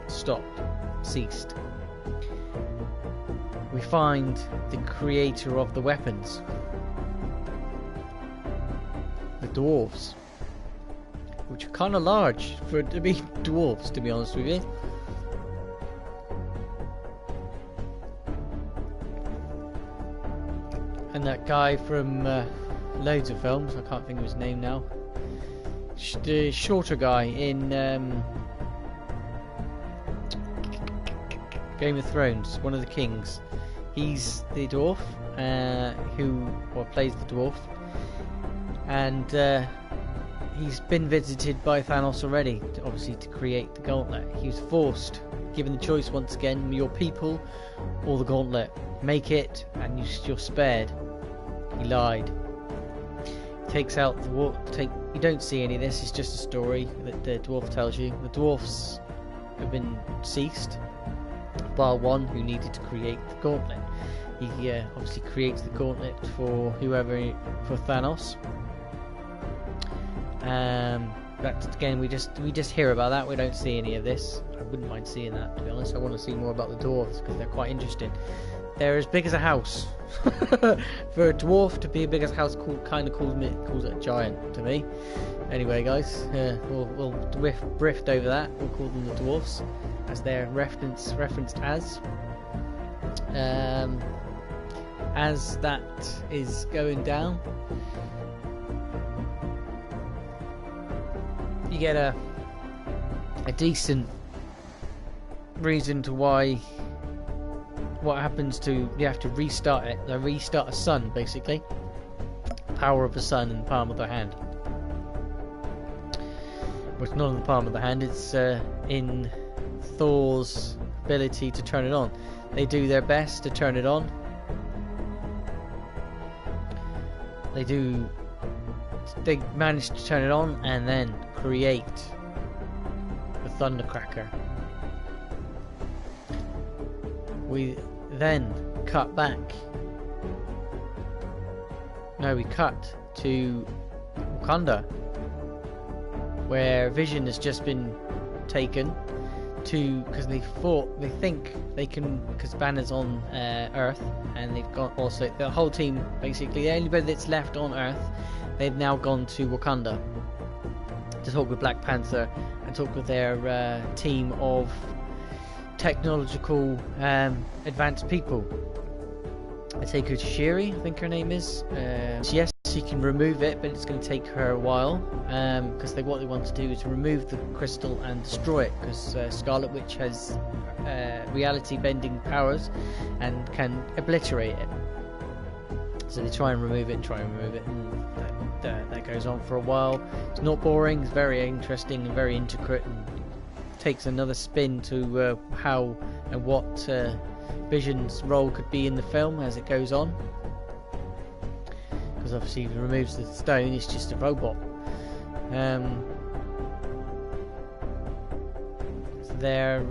Stopped. Ceased. We find the creator of the weapons. The dwarves. Which are kind of large for it to be dwarves, to be honest with you. And that guy from loads of films, I can't think of his name now. The shorter guy in Game of Thrones, one of the kings. He's the dwarf who plays the dwarf, and he's been visited by Thanos already, obviously to create the gauntlet. He was forced, given the choice once again, your people or the gauntlet. make it and you're spared. He lied. He takes out the dwarf. You don't see any of this. It's just a story that the dwarf tells you. The dwarfs have been ceased, bar one who needed to create the gauntlet. He obviously creates the gauntlet for for Thanos. But again, we just hear about that. We don't see any of this. I wouldn't mind seeing that, to be honest. I want to see more about the dwarves because they're quite interesting. They're as big as a house. For a dwarf to be as big as a house, kind of calls it a giant to me. Anyway, guys, we'll drift over that. We'll call them the dwarfs, as they're referenced as. As that is going down, you get a decent reason to why. What happens to you have to restart it. They restart a sun, basically. Power of the sun in the palm of the hand. Well, it's not in the palm of the hand. It's in Thor's ability to turn it on. They do their best to turn it on. They manage to turn it on and then create the Thundercracker. We then cut back. No, we cut to Wakanda, where Vision has just been taken to, because they think they can, because Banner's on Earth, and they've got also the whole team, basically the only bit that's left on Earth, they've now gone to Wakanda to talk with Black Panther and talk with their team of technological advanced people. I take her to Shiri, I think her name is. Yes, she can remove it, but it's going to take her a while, because what they want to do is remove the crystal and destroy it, because Scarlet Witch has reality bending powers and can obliterate it. So they try and remove it, and that goes on for a while. It's not boring, it's very interesting and very intricate, and takes another spin to how and what Vision's role could be in the film as it goes on, because obviously if he removes the stone, it's just a robot. So they're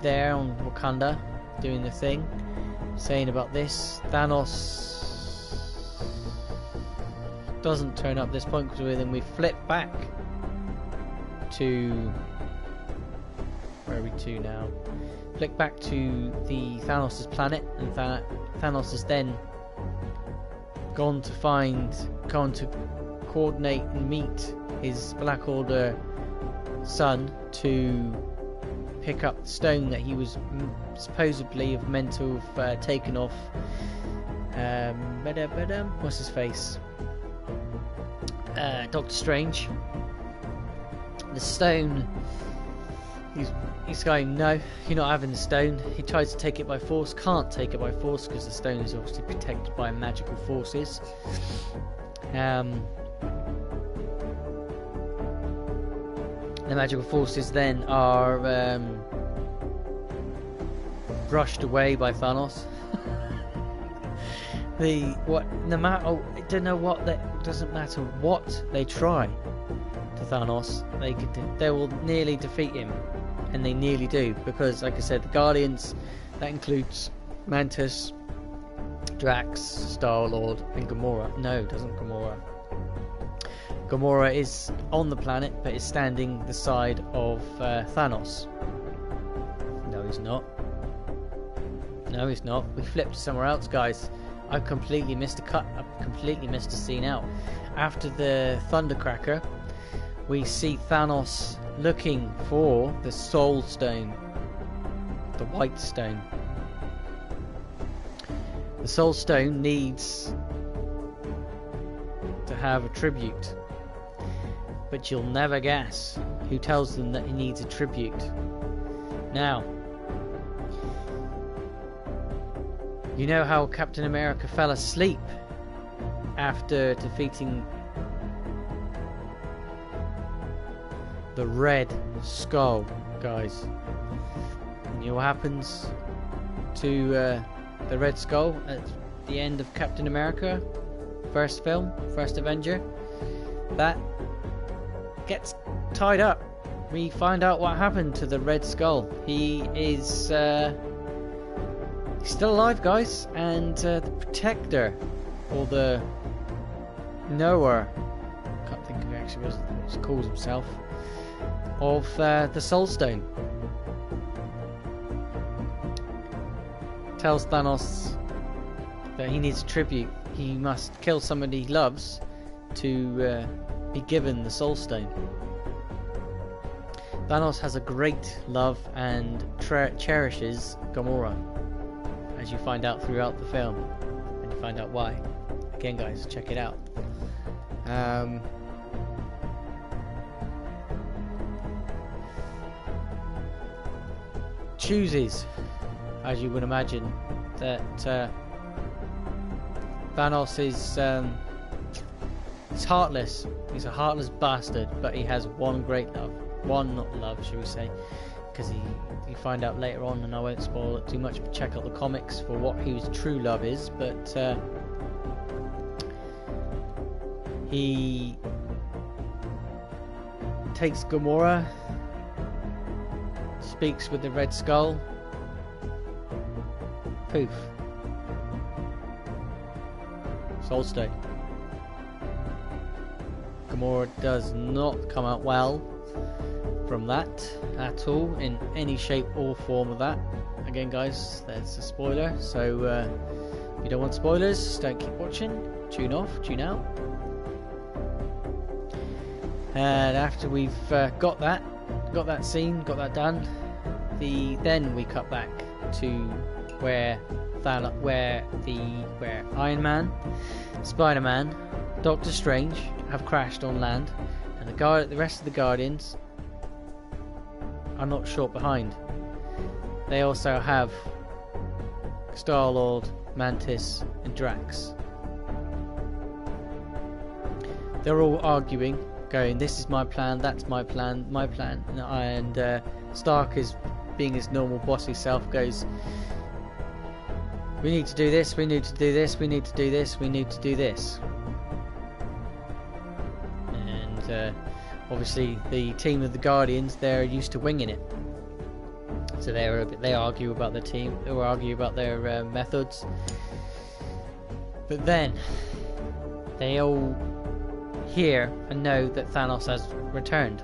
there on Wakanda doing the thing, saying about this. Thanos doesn't turn up at this point, because then we flip back to, where are we to now? Flick back to the Thanos' planet, and Thanos has then gone to coordinate and meet his Black Order son to pick up the stone that he was supposedly meant to have taken off. What's his face? Doctor Strange. The stone. He's going, no, you're not having the stone. He tries to take it by force, can't take it by force, because the stone is obviously protected by magical forces. The magical forces then are brushed away by Thanos. Doesn't matter what they try to Thanos, they will nearly defeat him. And they nearly do, because like I said, the Guardians, that includes Mantis, Drax, Star-Lord and Gamora. No, it doesn't. Gamora is on the planet, but is standing the side of Thanos. No, he's not. We flipped to somewhere else, guys. I've completely missed a cut. I've completely missed a scene out. After the Thundercracker, we see Thanos looking for the Soul Stone, the White Stone. The Soul Stone needs to have a tribute, but you'll never guess who tells them that he needs a tribute. Now, you know how Captain America fell asleep after defeating the Red Skull, guys. And you know what happens? to the Red Skull at the end of Captain America, first film, first Avenger. That gets tied up. We find out what happened to the Red Skull. He is he's still alive, guys, and the protector, or the knower, can't think of actually what he calls himself, of the Soul Stone, tells Thanos that he needs tribute. He must kill somebody he loves to be given the Soul Stone. Thanos has a great love and cherishes Gamora, as you find out throughout the film, and you find out why. Again, guys, check it out. Chooses, as you would imagine, that Thanos is he's heartless. He's a heartless bastard, but he has one great love. One, not love, should we say, because you find out later on, and I won't spoil it too much, but check out the comics for what his true love is. But he takes Gamora, speaks with the Red Skull, poof, Soul Stone. Gamora does not come out well from that at all, in any shape or form of that. Again, guys, that's a spoiler, so if you don't want spoilers, don't keep watching, tune off, tune out. And after we've got that scene, got that done, then we cut back to where Iron Man, Spider-Man, Doctor Strange have crashed on land, and the rest of the Guardians are not short behind. They also have Star-Lord, Mantis, and Drax. They're all arguing, going, "This is my plan, that's my plan, my plan." And Stark, is being his normal bossy self, goes, "We need to do this, we need to do this, we need to do this, we need to do this." And obviously the team of the Guardians, they're used to winging it, so they argue about the team, they argue about their methods. But then they all hear and know that Thanos has returned.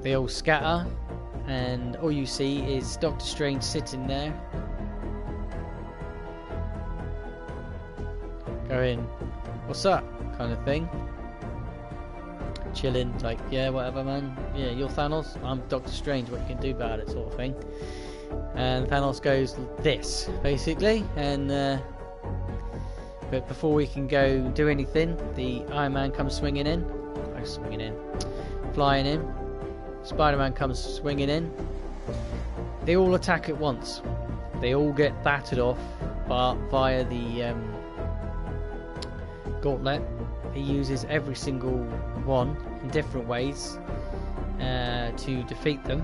They all scatter, and all you see is Doctor Strange sitting there going, "What's up?" kind of thing, chilling, like, "Yeah, whatever, man. Yeah, you're Thanos, I'm Doctor Strange, what you can do about it," sort of thing. And Thanos goes, "This," basically, and but before we can go do anything, the Iron Man comes flying in. Spider-Man comes swinging in. They all attack at once. They all get battered off via the gauntlet. He uses every single one in different ways to defeat them.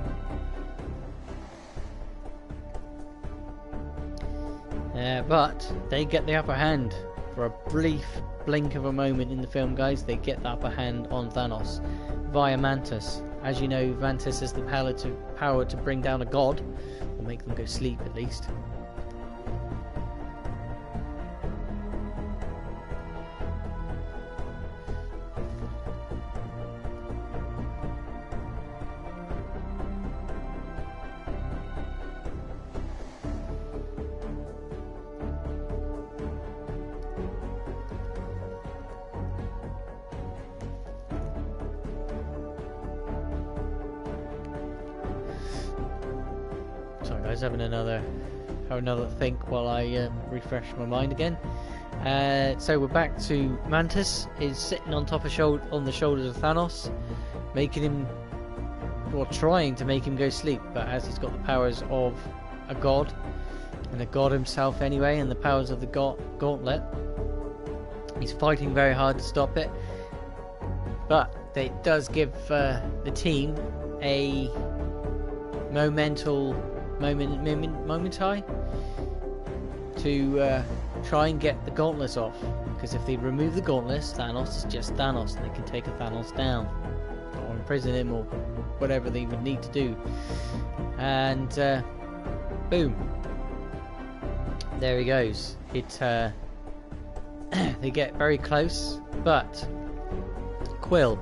But they get the upper hand for a brief blink of a moment in the film, guys. They get the upper hand on Thanos via Mantis. As you know, Mantis has the power to bring down a god, or make them go sleep at least. Sorry guys, having another think while I refresh my mind again. So we're back to Mantis is sitting on top of on the shoulders of Thanos, making him, or trying to make him go sleep. But as he's got the powers of a god, and a god himself anyway, and the powers of the gauntlet, he's fighting very hard to stop it. But it does give the team a momental momenti to try and get the gauntlets off. Because if they remove the gauntlets, Thanos is just Thanos, and they can take a Thanos down, or imprison him, or whatever they would need to do. And boom, there he goes. They get very close, but Quill,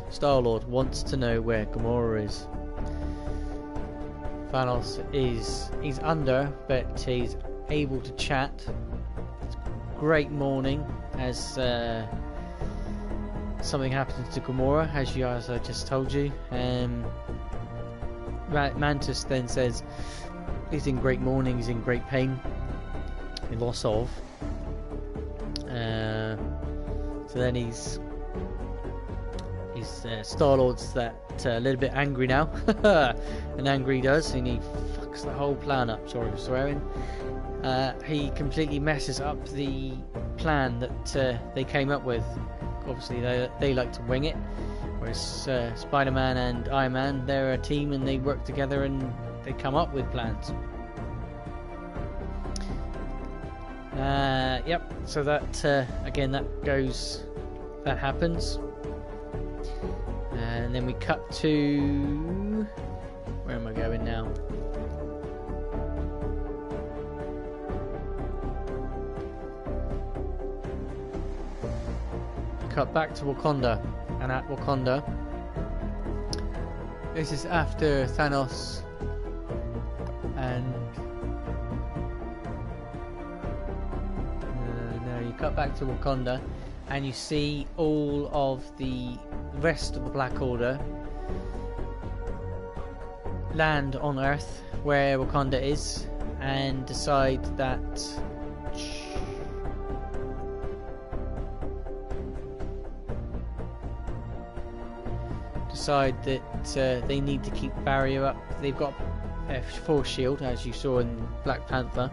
Star-Lord, wants to know where Gamora is. Thanos he's under, but he's able to chat. It's great morning as something happens to Gamora, as I just told you. Mantis then says he's in great mourning, he's in great pain, in loss of. So then he's Star-Lord's that a little bit angry now, and angry he does, and he fucks the whole plan up. Sorry for swearing. He completely messes up the plan that they came up with. Obviously, they like to wing it, whereas Spider-Man and Iron Man, they're a team and they work together and they come up with plans. Yep. So that again, that happens, and then we cut to where am I going now? Cut back to Wakanda, and at Wakanda, this is after Thanos and no, you cut back to Wakanda, and you see all of the rest of the Black Order land on Earth where Wakanda is, and decide that they need to keep the barrier up. They've got a force shield, as you saw in Black Panther.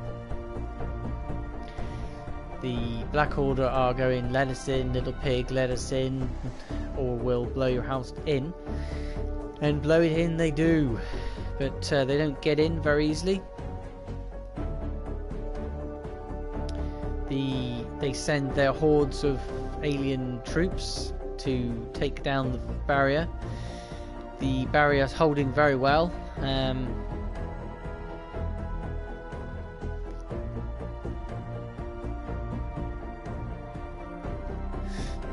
The Black Order are going, let us in, little pig, let us in, or we'll blow your house in. And blow it in they do, but they don't get in very easily. They send their hordes of alien troops to take down the barrier. The barrier is holding very well.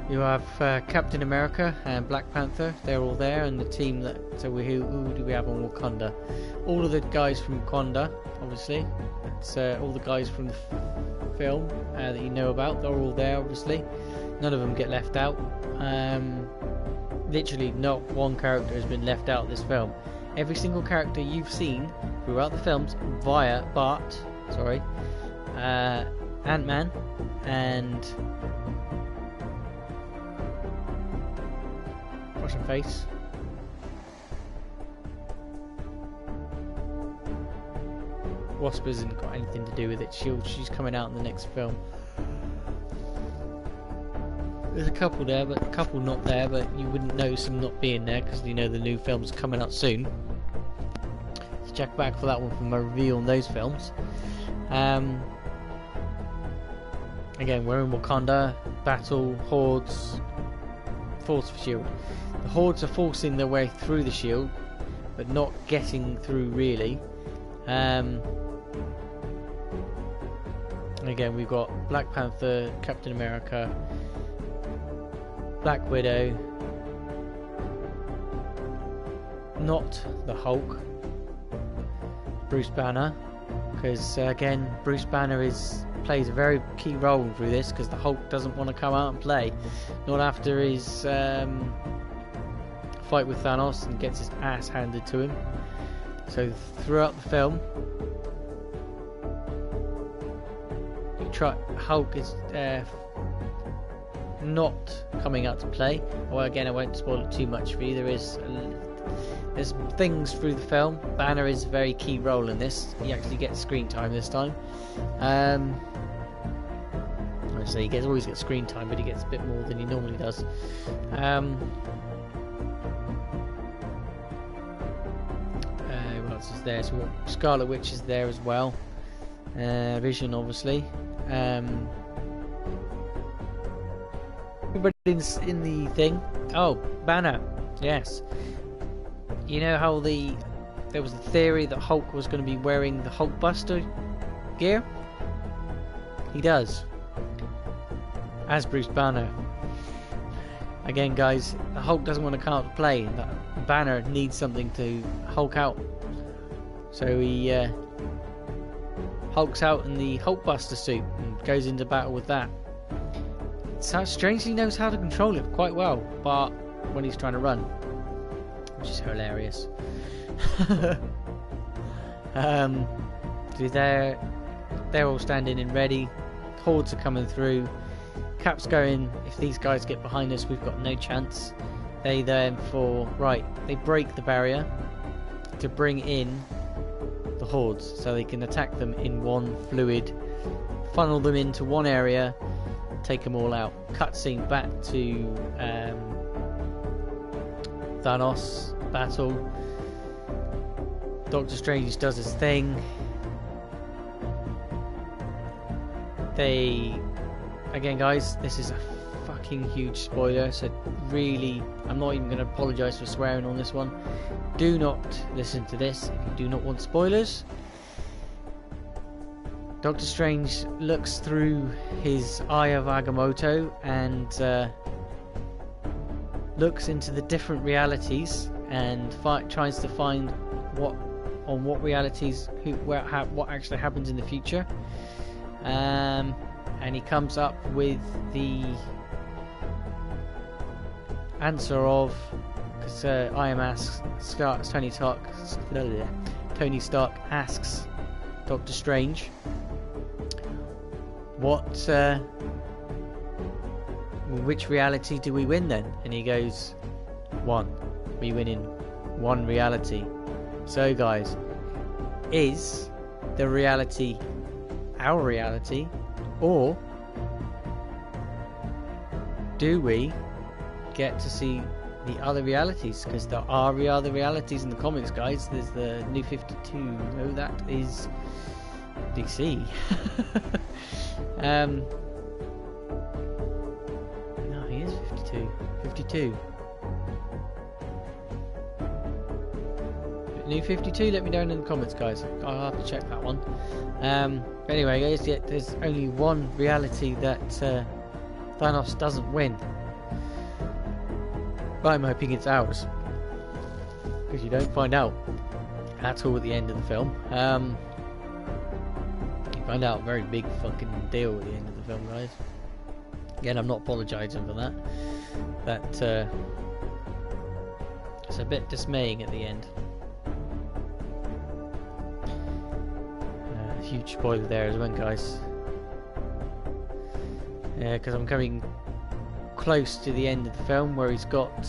You have Captain America and Black Panther. They're all there, and the team that. So who do we have on Wakanda? All of the guys from Wakanda, obviously. It's all the guys from the film that you know about. They're all there, obviously. None of them get left out. Literally not one character has been left out of this film. Every single character you've seen throughout the films via Ant-Man and what's her face? Wasp hasn't got anything to do with it. She's coming out in the next film. There's a couple there, but a couple not there, but you wouldn't notice them not being there because you know the new film's coming out soon. So check back for that one for my review on those films. Again, we're in Wakanda, battle, hordes, force the shield. The hordes are forcing their way through the shield, but not getting through really. Again, we've got Black Panther, Captain America, Black Widow, not the Hulk, Bruce Banner, because again Bruce Banner plays a very key role through this, because the Hulk doesn't want to come out and play, not after his fight with Thanos and gets his ass handed to him. So throughout the film, Hulk is not coming out to play. Well, again, I won't spoil it too much for you. There's things through the film. Banner is a very key role in this. He actually gets screen time this time. I say he always gets screen time, but he gets a bit more than he normally does. else is there? So we've got Scarlet Witch is there as well. Vision, obviously. Everybody's in the thing. Oh, Banner. Yes. You know how there was a theory that Hulk was going to be wearing the Hulkbuster gear? He does. As Bruce Banner. Again, guys, the Hulk doesn't want to come out to play. That Banner needs something to Hulk out. So he hulks out in the Hulkbuster suit and goes into battle with that. So strangely knows how to control it quite well, but when he's trying to run, which is hilarious. So they're all standing and ready. Hordes are coming through. Cap's going, if these guys get behind us, we've got no chance. They they break the barrier to bring in the hordes, so they can attack them in one fluid, funnel them into one area, take them all out. Cutscene back to Thanos battle. Doctor Strange does his thing. Again, guys, this is a fucking huge spoiler, so really, I'm not even going to apologise for swearing on this one. Do not listen to this if you do not want spoilers. Doctor Strange looks through his Eye of Agamotto and looks into the different realities and tries to find what realities, what actually happens in the future. And he comes up with the answer of, because Iron asks, Tony Stark asks Doctor Strange, which reality do we win then? And he goes, one. We win in one reality. So guys, is the reality our reality, or do we get to see the other realities? Because there are other realities in the comics, guys. There's the New 52. No, that is DC. No, he is 52. 52. New 52? Let me know in the comments, guys. I'll have to check that one. But anyway, guys, there's only one reality that Thanos doesn't win. But I'm hoping it's ours, because you don't find out at all at the end of the film. You find out a very big fucking deal at the end of the film, guys. Again, I'm not apologising for that. It's a bit dismaying at the end. Huge spoiler there as well, guys. Because I'm coming close to the end of the film, where he's got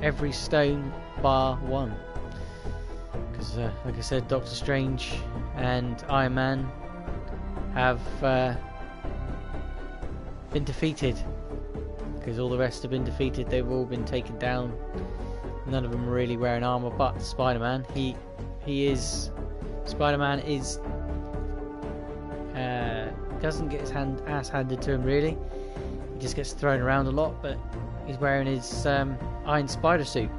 every stone bar one. Because, like I said, Doctor Strange and Iron Man have been defeated. Because all the rest have been defeated. They've all been taken down. None of them are really wearing armor, but Spider-Man. Spider-Man doesn't get his ass handed to him, really. He just gets thrown around a lot, but he's wearing his Iron Spider suit.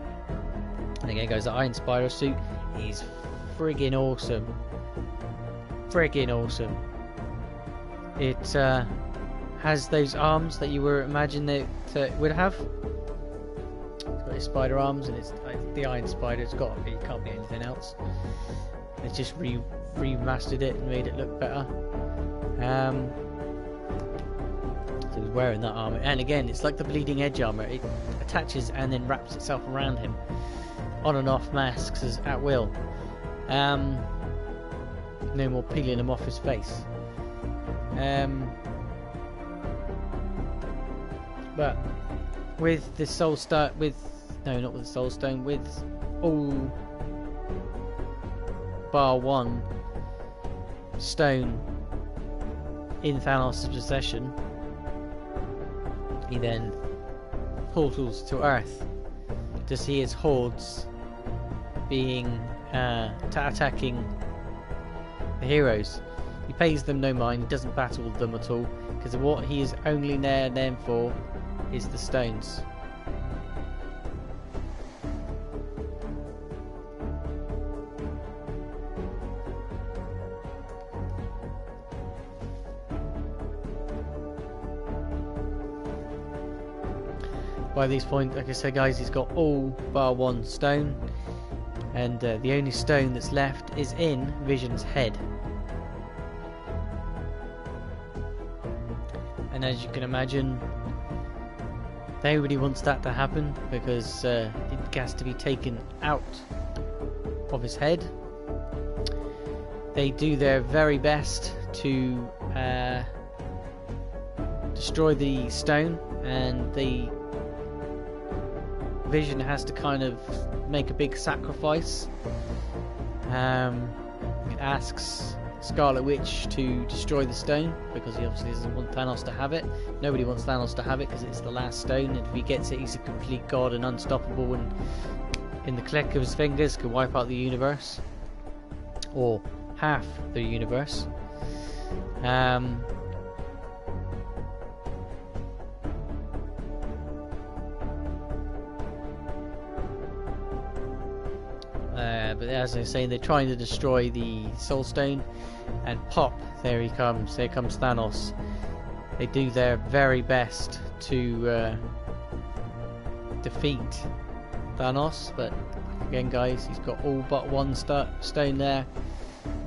And again, goes, the Iron Spider suit is friggin' awesome. Friggin' awesome. It has those arms that you were imagining that it would have. It's got his spider arms, and it's like the Iron Spider. It's got to be, it can't be anything else. It's just remastered it and made it look better. So he's wearing that armor, and again, it's like the Bleeding Edge armor. It attaches and then wraps itself around him, on and off masks at will. No more peeling them off his face. But with the Soul Stone, with all bar one stone in Thanos' possession, he then portals to Earth to see his hordes being attacking the heroes. He pays them no mind, he doesn't battle them at all, because what he is only there then for is the stones. By this point, like I said guys, he's got all bar one stone, and the only stone that's left is in Vision's head. And as you can imagine, nobody wants that to happen, because it has to be taken out of his head. They do their very best to destroy the stone, and the Vision has to kind of make a big sacrifice. It asks Scarlet Witch to destroy the stone, because he obviously doesn't want Thanos to have it. Nobody wants Thanos to have it because it's the last stone, and if he gets it, he's a complete god and unstoppable, and in the click of his fingers could wipe out the universe, or half the universe. But as I was saying, they're trying to destroy the Soul Stone, and pop, there he comes. There comes Thanos. They do their very best to defeat Thanos, but again guys, he's got all but one stone there.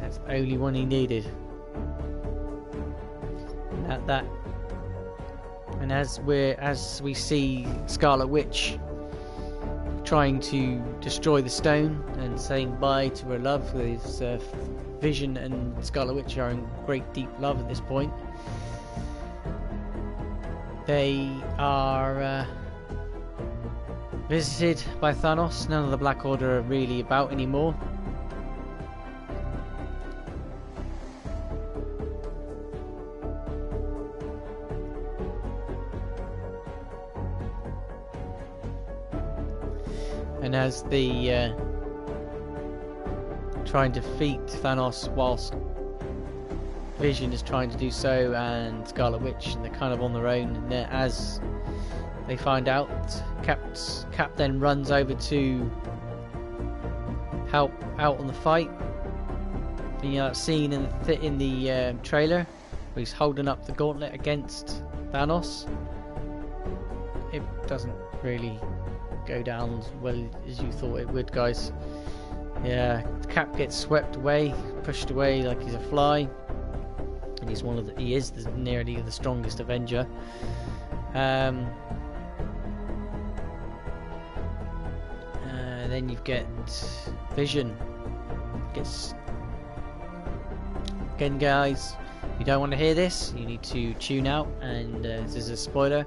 That's the only one he needed. And as we see Scarlet Witch trying to destroy the stone and saying bye to her love, with Vision and Scarlet Witch are in great deep love at this point. They are visited by Thanos. None of the Black Order are really about anymore. And as they try and defeat Thanos, whilst Vision is trying to do so, and Scarlet Witch, and they're kind of on their own, and as they find out, Cap then runs over to help out on the fight. And, you know, that scene in the trailer where he's holding up the gauntlet against Thanos. It doesn't really go down as well as you thought it would, guys. Yeah, Cap gets swept away, pushed away like he's a fly, and he's nearly the strongest Avenger. Then you get Vision. Again, guys, if you don't want to hear this, you need to tune out. And this is a spoiler.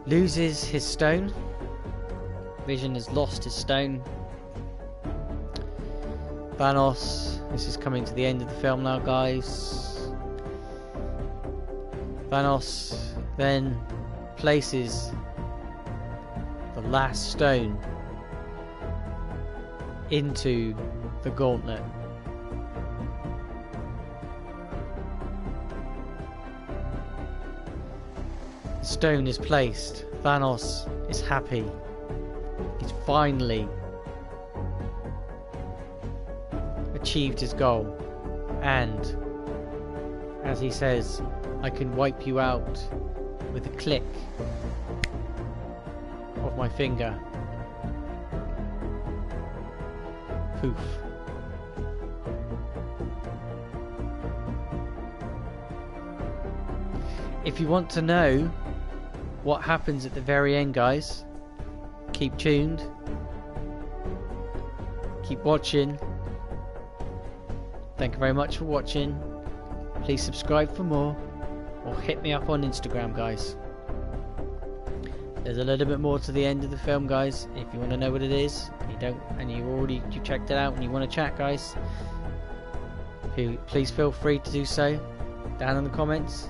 Loses his stone. Vision has lost his stone. Thanos, this is coming to the end of the film now, guys. Thanos then places the last stone into the gauntlet. The stone is placed. Thanos is happy. He's finally achieved his goal, and as he says, I can wipe you out with a click of my finger. Poof. If you want to know what happens at the very end, guys, keep tuned, keep watching. Thank you very much for watching. Please subscribe for more, or hit me up on Instagram, guys. There's a little bit more to the end of the film, guys. If you want to know what it is, and you checked it out and you want to chat, guys, please feel free to do so down in the comments.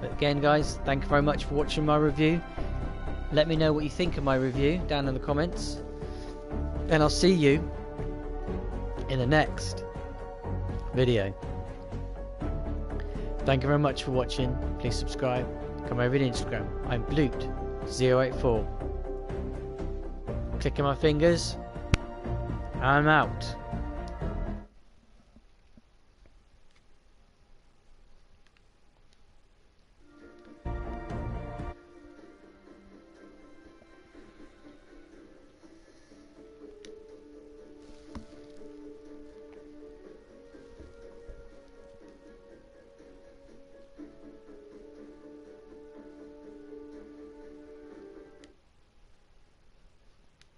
But again, guys, thank you very much for watching my review. Let me know what you think of my review down in the comments, and I'll see you in the next video. Thank you very much for watching. Please subscribe. Come over to Instagram. I'm Bloot084. Clicking my fingers. I'm out.